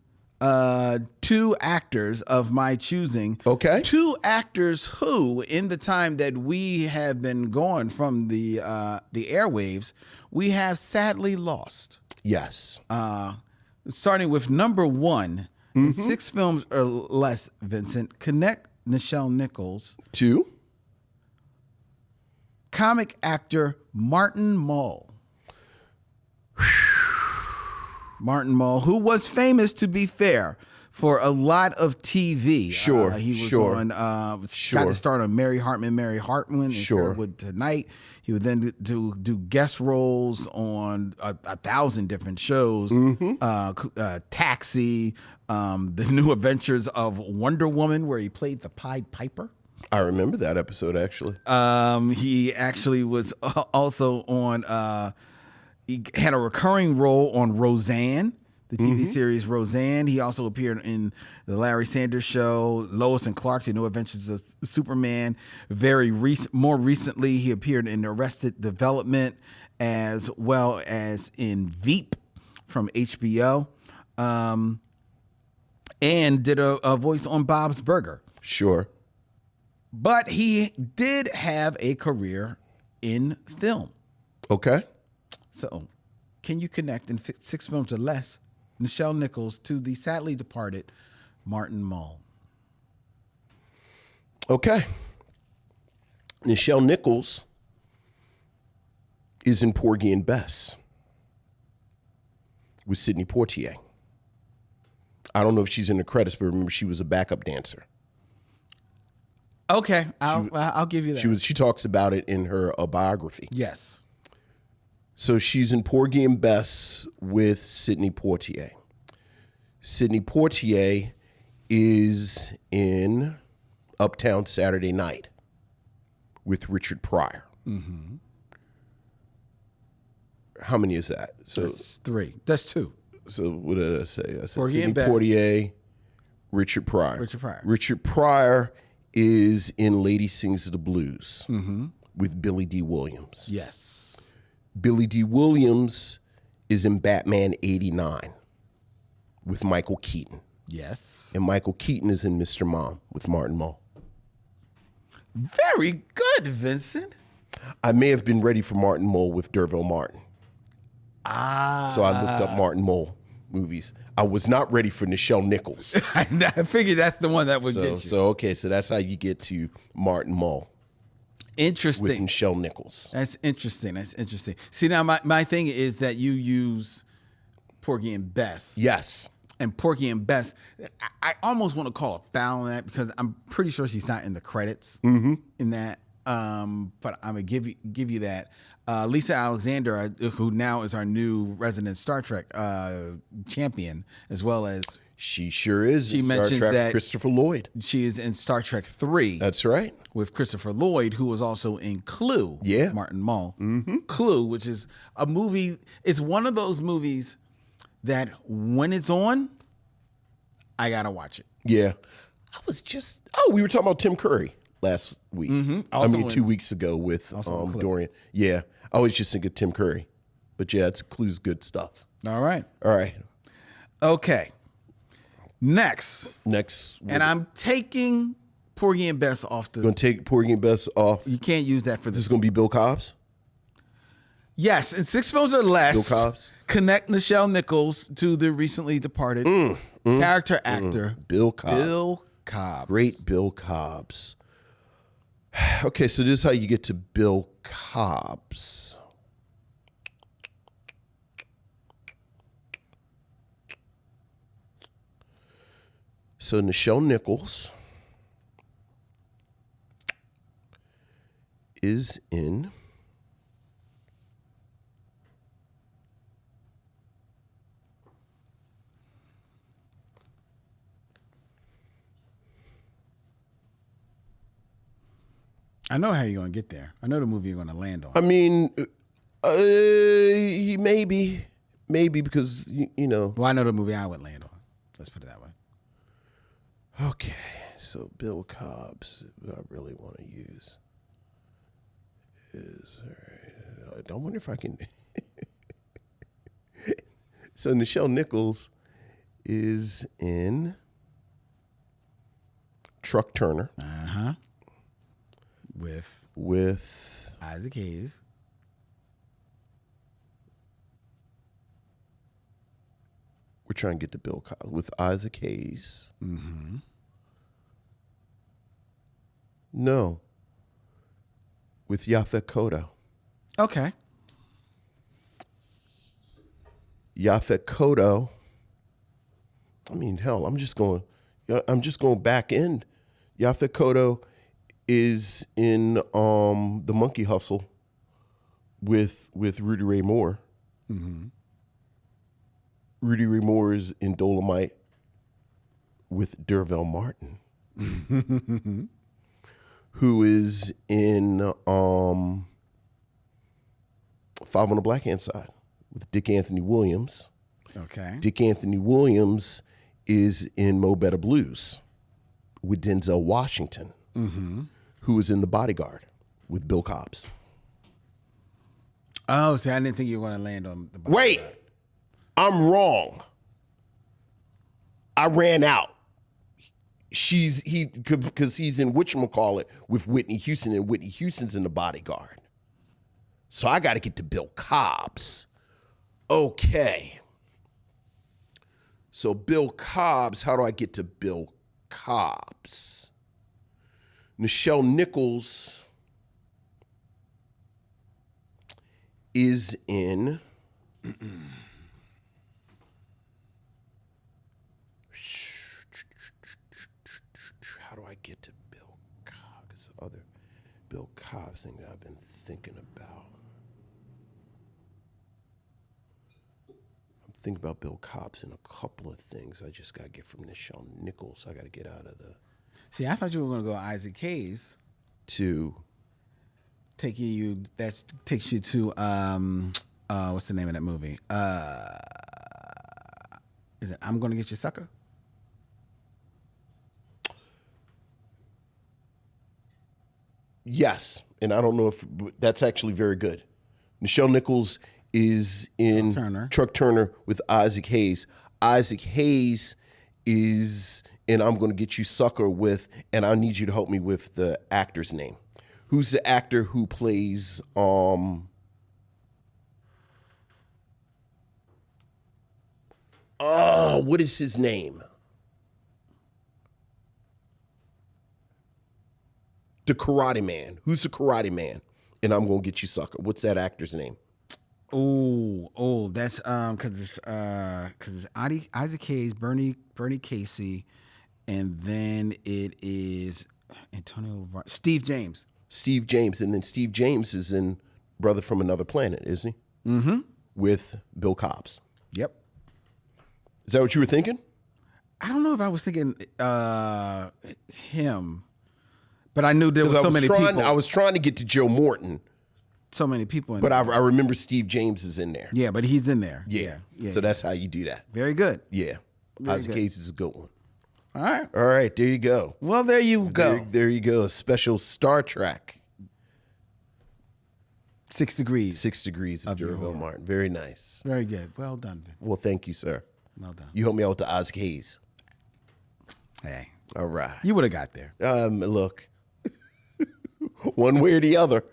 2 actors of my choosing. Okay. 2 actors who, in the time that we have been gone from the airwaves, we have sadly lost. Yes. Starting with number 1, in 6 films or less, Vincent, connect Nichelle Nichols to comic actor Martin Mull. Martin Mull, who was famous, to be fair, for a lot of TV. Sure, he was sure. on, got Sure. to start on Mary Hartman and Sure. With Tonight. He would then do guest roles on 1,000 different shows. Taxi, The New Adventures of Wonder Woman, where he played the Pied Piper. I remember that episode, actually. He actually was also on... he had a recurring role on Roseanne, the TV series Roseanne. He also appeared in the Larry Sanders Show, Lois and Clark, The New Adventures of Superman. More recently, he appeared in Arrested Development, as well as in Veep from HBO, and did a voice on Bob's Burger. Sure. But he did have a career in film. Okay. So, can you connect in 6 films or less Nichelle Nichols to the sadly departed Martin Mull? Okay. Nichelle Nichols is in Porgy and Bess with Sidney Poitier. I don't know if she's in the credits, but remember she was a backup dancer. Okay, I'll give you that. She talks about it in her biography. Yes. So she's in Porgy and Bess with Sidney Poitier. Sidney Poitier is in Uptown Saturday Night with Richard Pryor. How many is that? So That's 3. That's 2. So what did I say? I said Porgy Sidney and Bess. Poitier, Richard Pryor. Richard Pryor. Richard Pryor is in Lady Sings the Blues with Billy D. Williams. Yes. Billy D. Williams is in Batman 89 with Michael Keaton. Yes. And Michael Keaton is in Mr. Mom with Martin Mull. Very good, Vincent. I may have been ready for Martin Mull with Durville Martin. So I looked up Martin Mull movies. I was not ready for Nichelle Nichols. I figured that's the one that would get you. So that's how you get to Martin Mull. With Interesting. Nichelle Nichols. That's interesting. See, now my thing is that you use Porgy and Bess. Yes. And Porgy and Bess, I almost want to call a foul on that because I'm pretty sure she's not in the credits in that. but I'm gonna give you that. Lisa Alexander, who now is our new resident Star Trek champion, as well as She sure is. She in Star mentions Trek, that Christopher Lloyd. she is in Star Trek 3. That's right. With Christopher Lloyd, who was also in Clue. Yeah. Martin Mull. Clue, which is a movie. It's one of those movies that when it's on, I gotta watch it. Yeah. We were talking about Tim Curry last week. I mean, 2 weeks ago with Dorian. Yeah. I always just think of Tim Curry. But yeah, it's Clue's good stuff. All right. Okay. Next. And I'm taking Porgy and Bess off the... Going to take Porgy and Bess off. You can't use that for this. Is going to be Bill Cobbs? Yes, in 6 films or less. Bill Cobbs. Connect Nichelle Nichols to the recently departed character actor. Bill Cobbs. Bill Cobbs. Great Bill Cobbs. Okay, so this is how you get to Bill Cobbs. So Nichelle Nichols is in I know how you're going to get there. I know the movie you're going to land on. I mean, maybe because, you know. Well, I know the movie I would land on. Let's put it that way. Okay, so Bill Cobbs, who I really want to use is, all right, I don't wonder if I can. So Nichelle Nichols is in Truck Turner. With Isaac Hayes. We're trying to get to Bill Cobbs with Isaac Hayes. No. With Yaphet Kotto. Okay. Yaphet Kotto. I mean, hell, I'm just going back end. Yaphet Kotto is in The Monkey Hustle with Rudy Ray Moore. Rudy Ray Moore is in Dolomite with Dervell Martin, who is in Five on the Black Hand Side with Dick Anthony Williams. Okay. Dick Anthony Williams is in Mo Better Blues with Denzel Washington, who is in The Bodyguard with Bill Cobbs. Oh, see, I didn't think you were going to land on The Bodyguard. Wait, I'm wrong. I ran out. Because he's in whatchamacallit with Whitney Houston, and Whitney Houston's in The Bodyguard. So I got to get to Bill Cobbs. Okay. So Bill Cobbs, how do I get to Bill Cobbs? Nichelle Nichols is in how do I get to Bill Cobbs? Other Bill Cobbs thing that I've been thinking about. I'm thinking about Bill Cobbs in a couple of things. I just got to get from Nichelle Nichols. I got to get out of the... See, I thought you were going to go Isaac Hayes. To... Takes you to what's the name of that movie? Is it I'm Gonna Get You Sucker? Yes, and I don't know if that's actually very good. Nichelle Nichols is in Truck Turner with Isaac Hayes. Isaac Hayes is in I'm Gonna Get You Sucker with, and I need you to help me with the actor's name. Who's the actor who plays what is his name? The Karate Man. Who's the Karate Man? And I'm Gonna Get You Sucker. What's that actor's name? That's because it's Isaac Hayes, Bernie Casey, and then it is Steve James. Steve James, and then Steve James is in Brother from Another Planet, isn't he? Mm-hmm. With Bill Cobbs. Yep. Is that what you were thinking? I don't know if I was thinking him, but I knew there were so many people. I was trying to get to Joe Morton. So many people in but there. I remember Steve James is in there. Yeah, but he's in there. Yeah. So that's how you do that. Very good. Yeah. Isaac Hayes is a good one. All right. All right, there you go. Well, there you go. There you go. A special Star Trek. 6 degrees. 6 degrees of Durville Martin. Very nice. Very good. Well done, Vin. Well, thank you, sir. Well done. You helped me out with the Isaac Hayes. Hey. All right. You would have got there. Look. One way or the other.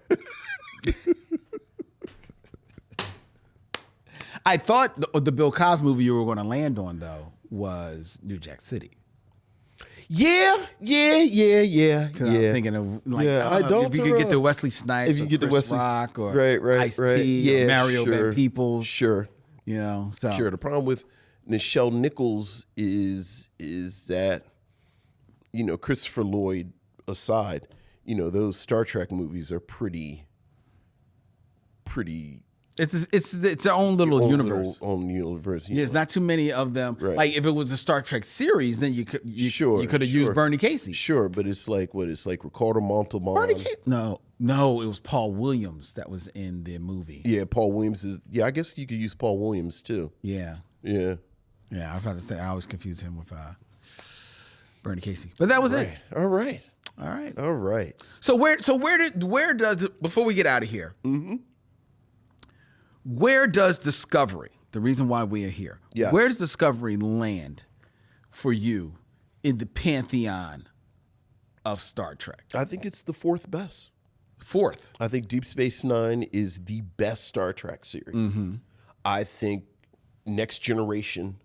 I thought the Bill Cosby movie you were going to land on, though, was New Jack City. Yeah. I'm thinking of if you could get to Wesley Snipes, if you get to Wesley Rock, or right, Ice-T, or Mario Van Peebles, sure. You know, so sure. The problem with Nichelle Nichols is that, you know, Christopher Lloyd aside, you know, those Star Trek movies are pretty. It's their own little universe. Own universe. There's not too many of them. Right. Like if it was a Star Trek series, then you could have used Bernie Casey. Sure, but it's like what? It's like Ricardo Montalban. Bernie Casey? No, it was Paul Williams that was in the movie. Yeah, Paul Williams is. Yeah, I guess you could use Paul Williams too. Yeah. Yeah. Yeah, I was about to say I always confuse him with Bernie Casey, but that was it. All right. So where does before we get out of here? Mm-hmm. Where does Discovery, the reason why we are here, where does Discovery land for you in the pantheon of Star Trek? I think it's the fourth best. Fourth. I think Deep Space Nine is the best Star Trek series. Mm-hmm. I think Next Generation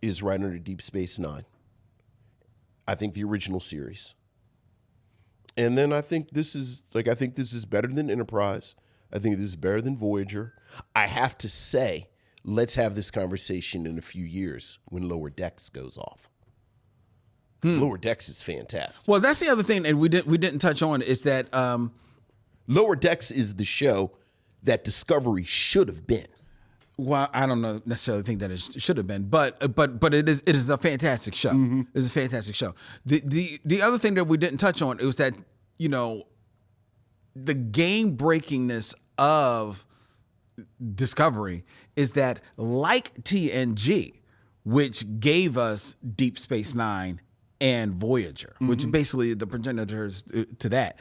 is right under Deep Space Nine. I think the original series. And then I think this is better than Enterprise. I think this is better than Voyager. I have to say, let's have this conversation in a few years when Lower Decks goes off. Lower Decks is fantastic. Well, that's the other thing, and we didn't touch on is that Lower Decks is the show that Discovery should have been. Well, I don't know necessarily think that it should have been, but it is a fantastic show. Mm-hmm. It's a fantastic show. The other thing that we didn't touch on was that, you know, the game breakingness of Discovery is that, like TNG, which gave us Deep Space Nine and Voyager, which are basically the progenitors to that.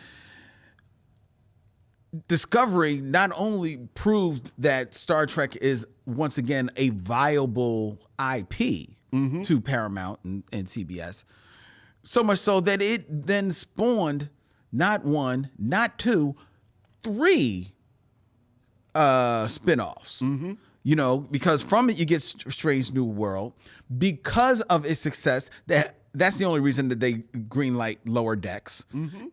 Discovery not only proved that Star Trek is once again a viable IP to Paramount and CBS, so much so that it then spawned not one, not two, 3 spinoffs. You know, because from it you get Strange New World. Because of its success, that's the only reason that they greenlight Lower Decks.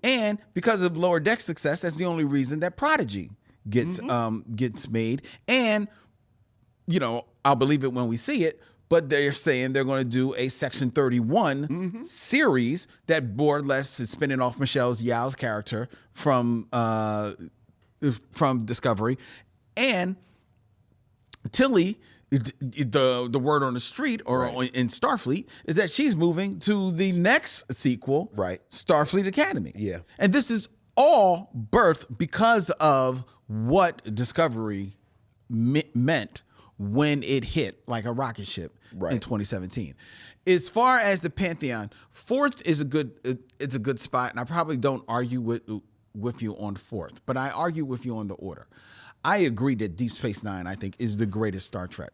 And because of Lower Decks' success, that's the only reason that Prodigy gets made. And, you know, I'll believe it when we see it, but they're saying they're going to do a Section 31 series that more or less is spinning off Michelle Yeoh's character from Discovery. And Tilly, the word on the street or in Starfleet is that she's moving to the next sequel, Starfleet Academy. Yeah. And this is all birthed because of what Discovery meant when it hit like a rocket ship in 2017. As far as the pantheon, fourth is a good spot, and I probably don't argue with you on fourth, but I argue with you on the order. I agree that Deep Space Nine, I think, is the greatest Star Trek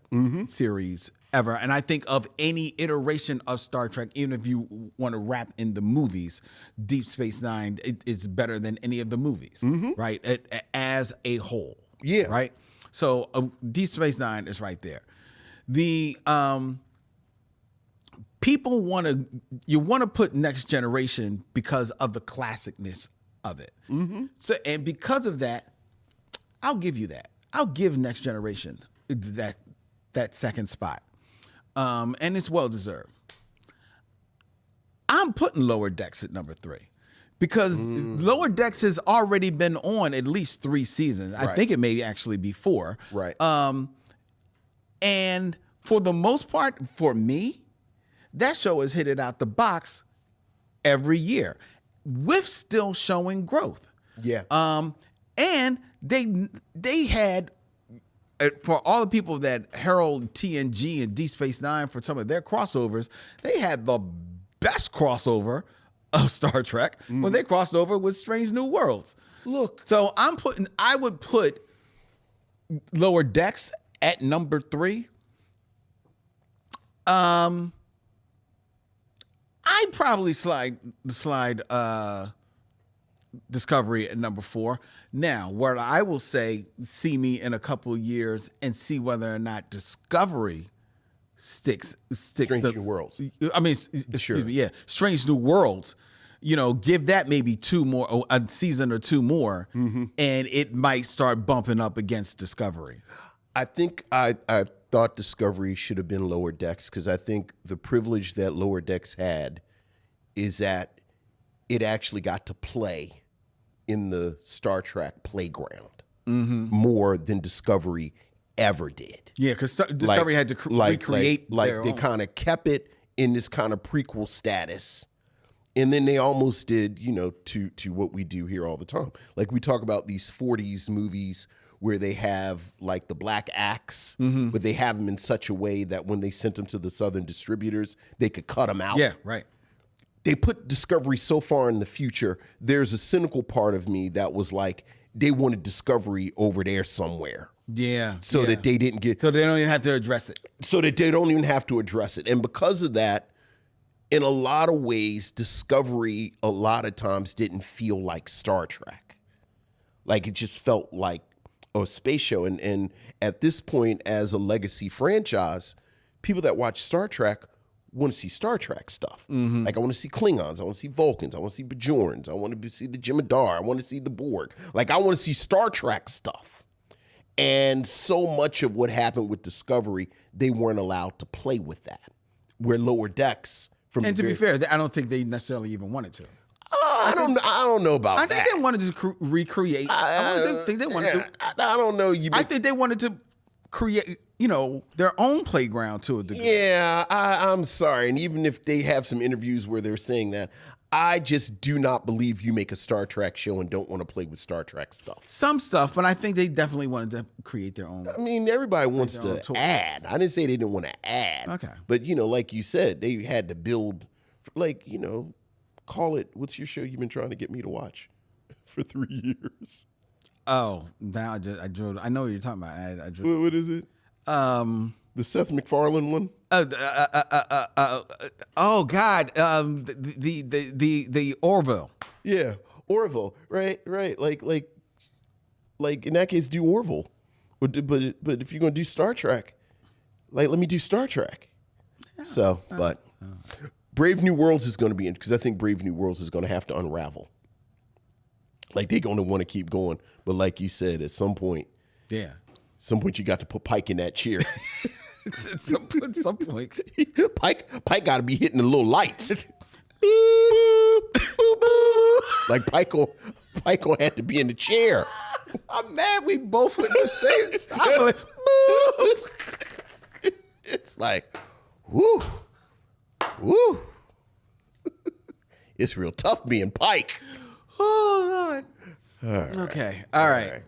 series ever. And I think of any iteration of Star Trek, even if you want to wrap in the movies, Deep Space Nine is better than any of the movies, right? As a whole. Yeah. Right? So Deep Space Nine is right there. The people want to put Next Generation because of the classicness of it. So, and because of that, I'll give you that. I'll give Next Generation that second spot. And it's well deserved. I'm putting Lower Decks at number 3 because Lower Decks has already been on at least 3 seasons. I think it may actually be 4. Right. And for the most part, for me, that show has hit it out the box every year with still showing growth. Yeah. And they had, for all the people that herald TNG and Deep Space Nine for some of their crossovers, they had the best crossover of Star Trek when they crossed over with Strange New Worlds. Look. So I would put Lower Decks at number 3. I'd probably slide Discovery at number 4. Now, where I will say, see me in a couple of years and see whether or not Discovery sticks. Strange New Worlds. I mean, excuse me, yeah, Strange New Worlds. Give that maybe 2 more, a season or 2 more, and it might start bumping up against Discovery. I think I thought Discovery should have been Lower Decks, because I think the privilege that Lower Decks had is that it actually got to play in the Star Trek playground more than Discovery ever did. Yeah, because Discovery had to recreate their they own. kind of kept it in this kind of prequel status. And then they almost did, to what we do here all the time. Like, we talk about these 40s movies where they have, like, the Black Axe, but they have them in such a way that when they sent them to the Southern distributors, they could cut them out. Yeah, right. They put Discovery so far in the future, there's a cynical part of me that was like, they wanted Discovery over there somewhere. Yeah. So that they didn't get... So they don't even have to address it. So that they don't even have to address it. And because of that, in a lot of ways, Discovery a lot of times didn't feel like Star Trek. Like, it just felt like a space show. And at this point, as a legacy franchise, people that watch Star Trek want to see Star Trek stuff. Like, I want to see Klingons, I want to see Vulcans, I want to see Bajorans, I want to see the Jem'Hadar, I want to see the Borg. Like, I want to see Star Trek stuff. And so much of what happened with Discovery, they weren't allowed to play with that. Where Lower Decks... And to be fair, I don't think they necessarily even wanted to. I don't know about that. I think they wanted to recreate. I think they wanted to. I don't know. I think they wanted to create, their own playground to a degree. Yeah, I'm sorry. And even if they have some interviews where they're saying that, I just do not believe you make a Star Trek show and don't want to play with Star Trek stuff. Some stuff, but I think they definitely wanted to create their own. I mean, everybody wants to add. I didn't say they didn't want to add. Okay. But, like you said, they had to build, call it, what's your show you've been trying to get me to watch for 3 years? Oh, now I drew. I know what you're talking about. I drew. What is it? The Seth MacFarlane one? Oh God, the Orville. Yeah, Orville. Right. Like in that case, do Orville. But if you're gonna do Star Trek, let me do Star Trek. Yeah. Brave New Worlds is going to be because I think Brave New Worlds is going to have to unravel. Like, they're going to want to keep going, but like you said, at some point, you got to put Pike in that chair. At some point, Pike got to be hitting the little lights. Boop, boop, boop. Like, Pike will have to be in the chair. I'm mad we both went the same time. It's like, whoo. It's real tough being Pike. Oh, Lord. Okay. All right,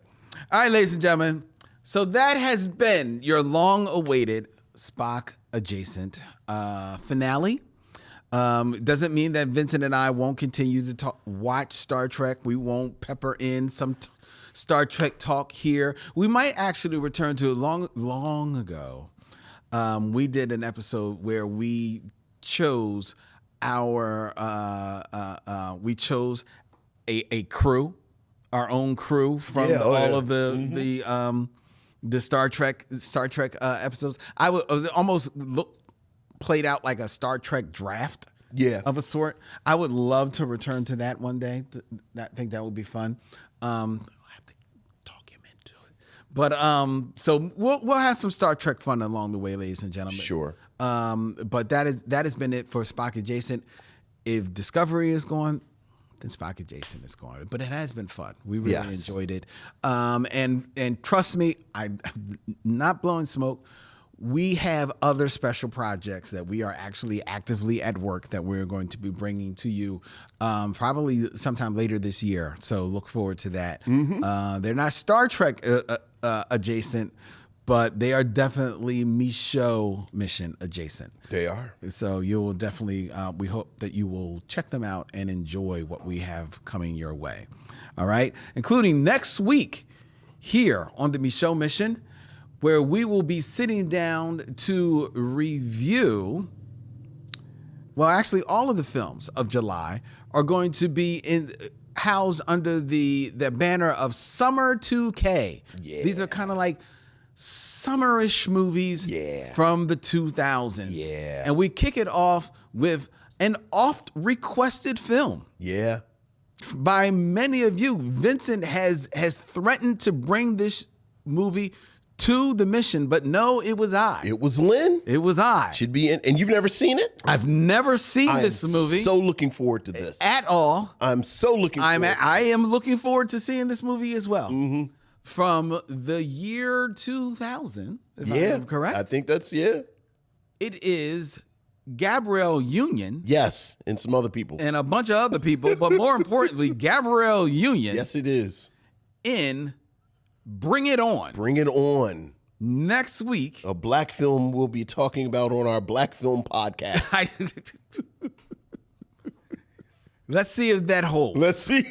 ladies and gentlemen. So that has been your long-awaited Spock Adjacent finale. Doesn't mean that Vincent and I won't continue to watch Star Trek. We won't pepper in some Star Trek talk here. We might actually return to long ago. We did an episode where we chose a crew, our own crew from all of the Star Trek episodes. I was almost played out like a Star Trek draft of a sort. I would love to return to that one day. I think that would be fun. I'll have to talk him into it. But so we'll have some Star Trek fun along the way, ladies and gentlemen. Sure. But that has been it for Spock Adjacent. If Discovery is going, then Spock Adjacent is going. But it has been fun. We really Yes. enjoyed it. And trust me, I'm not blowing smoke. We have other special projects that we are actually actively at work that we're going to be bringing to you probably sometime later this year. So look forward to that. They're not Star Trek adjacent, but they are definitely Micheaux mission adjacent. They are. So you will definitely, we hope that you will check them out and enjoy what we have coming your way. All right? Including next week here on the Micheaux Mission, where we will be sitting down to review, well, actually all of the films of July are going to be housed under the banner of Summer 2K. Yeah. These are kind of like summerish movies from the 2000s. Yeah. And we kick it off with an oft requested film. Yeah. By many of you. Vincent has threatened to bring this movie to the mission, but no, it was I. It was Len. It was I. Should be in, and you've never seen it? I've never seen this movie. So looking forward to this at all. I'm so looking. I am looking forward to seeing this movie as well. From the year 2000, if I'm correct. I think that's It is Gabrielle Union. Yes, and some other people. And a bunch of other people, but more importantly, Gabrielle Union. Yes, it is. In Bring It On. Bring It On. Next week. A black film we'll be talking about on our Black Film podcast. Let's see if that holds. Let's see.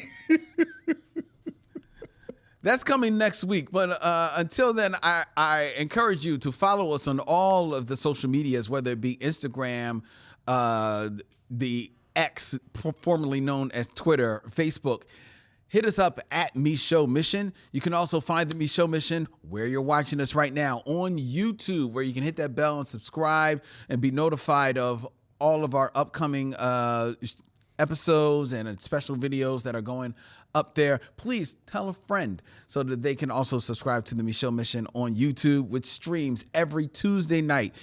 That's coming next week. But until then, I encourage you to follow us on all of the social medias, whether it be Instagram, the X, formerly known as Twitter, Facebook. Hit us up at Micheaux Mission. You can also find the Micheaux Mission where you're watching us right now on YouTube, where you can hit that bell and subscribe and be notified of all of our upcoming episodes and special videos that are going up there. Please tell a friend so that they can also subscribe to the Micheaux Mission on YouTube, which streams every Tuesday night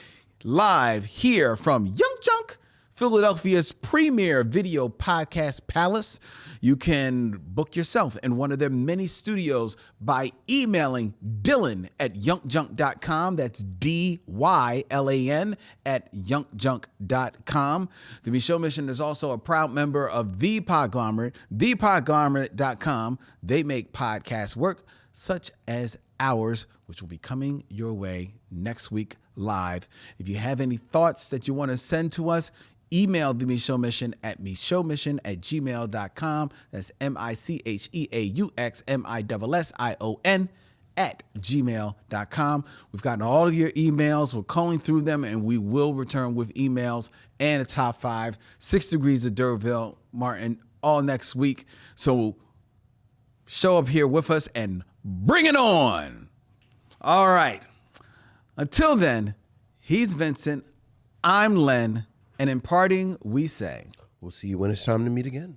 live here from Young Junk, Philadelphia's premier video podcast palace. You can book yourself in one of their many studios by emailing Dylan at youngjunk.com. That's DYLAN at youngjunk.com. The Micheaux Mission is also a proud member of The Podglomerate, thepodglomerate.com. They make podcasts work such as ours, which will be coming your way next week live. If you have any thoughts that you want to send to us, email the Micheaux Mission at micheauxmission@gmail.com. That's MICHEAUXMISSION @gmail.com. We've gotten all of your emails. We're calling through them, and we will return with emails and a top 5, 6 Degrees of D'Urville, Martin, all next week. So show up here with us and bring it on. All right. Until then, he's Vincent. I'm Len. And in parting, we say, we'll see you when it's time to meet again.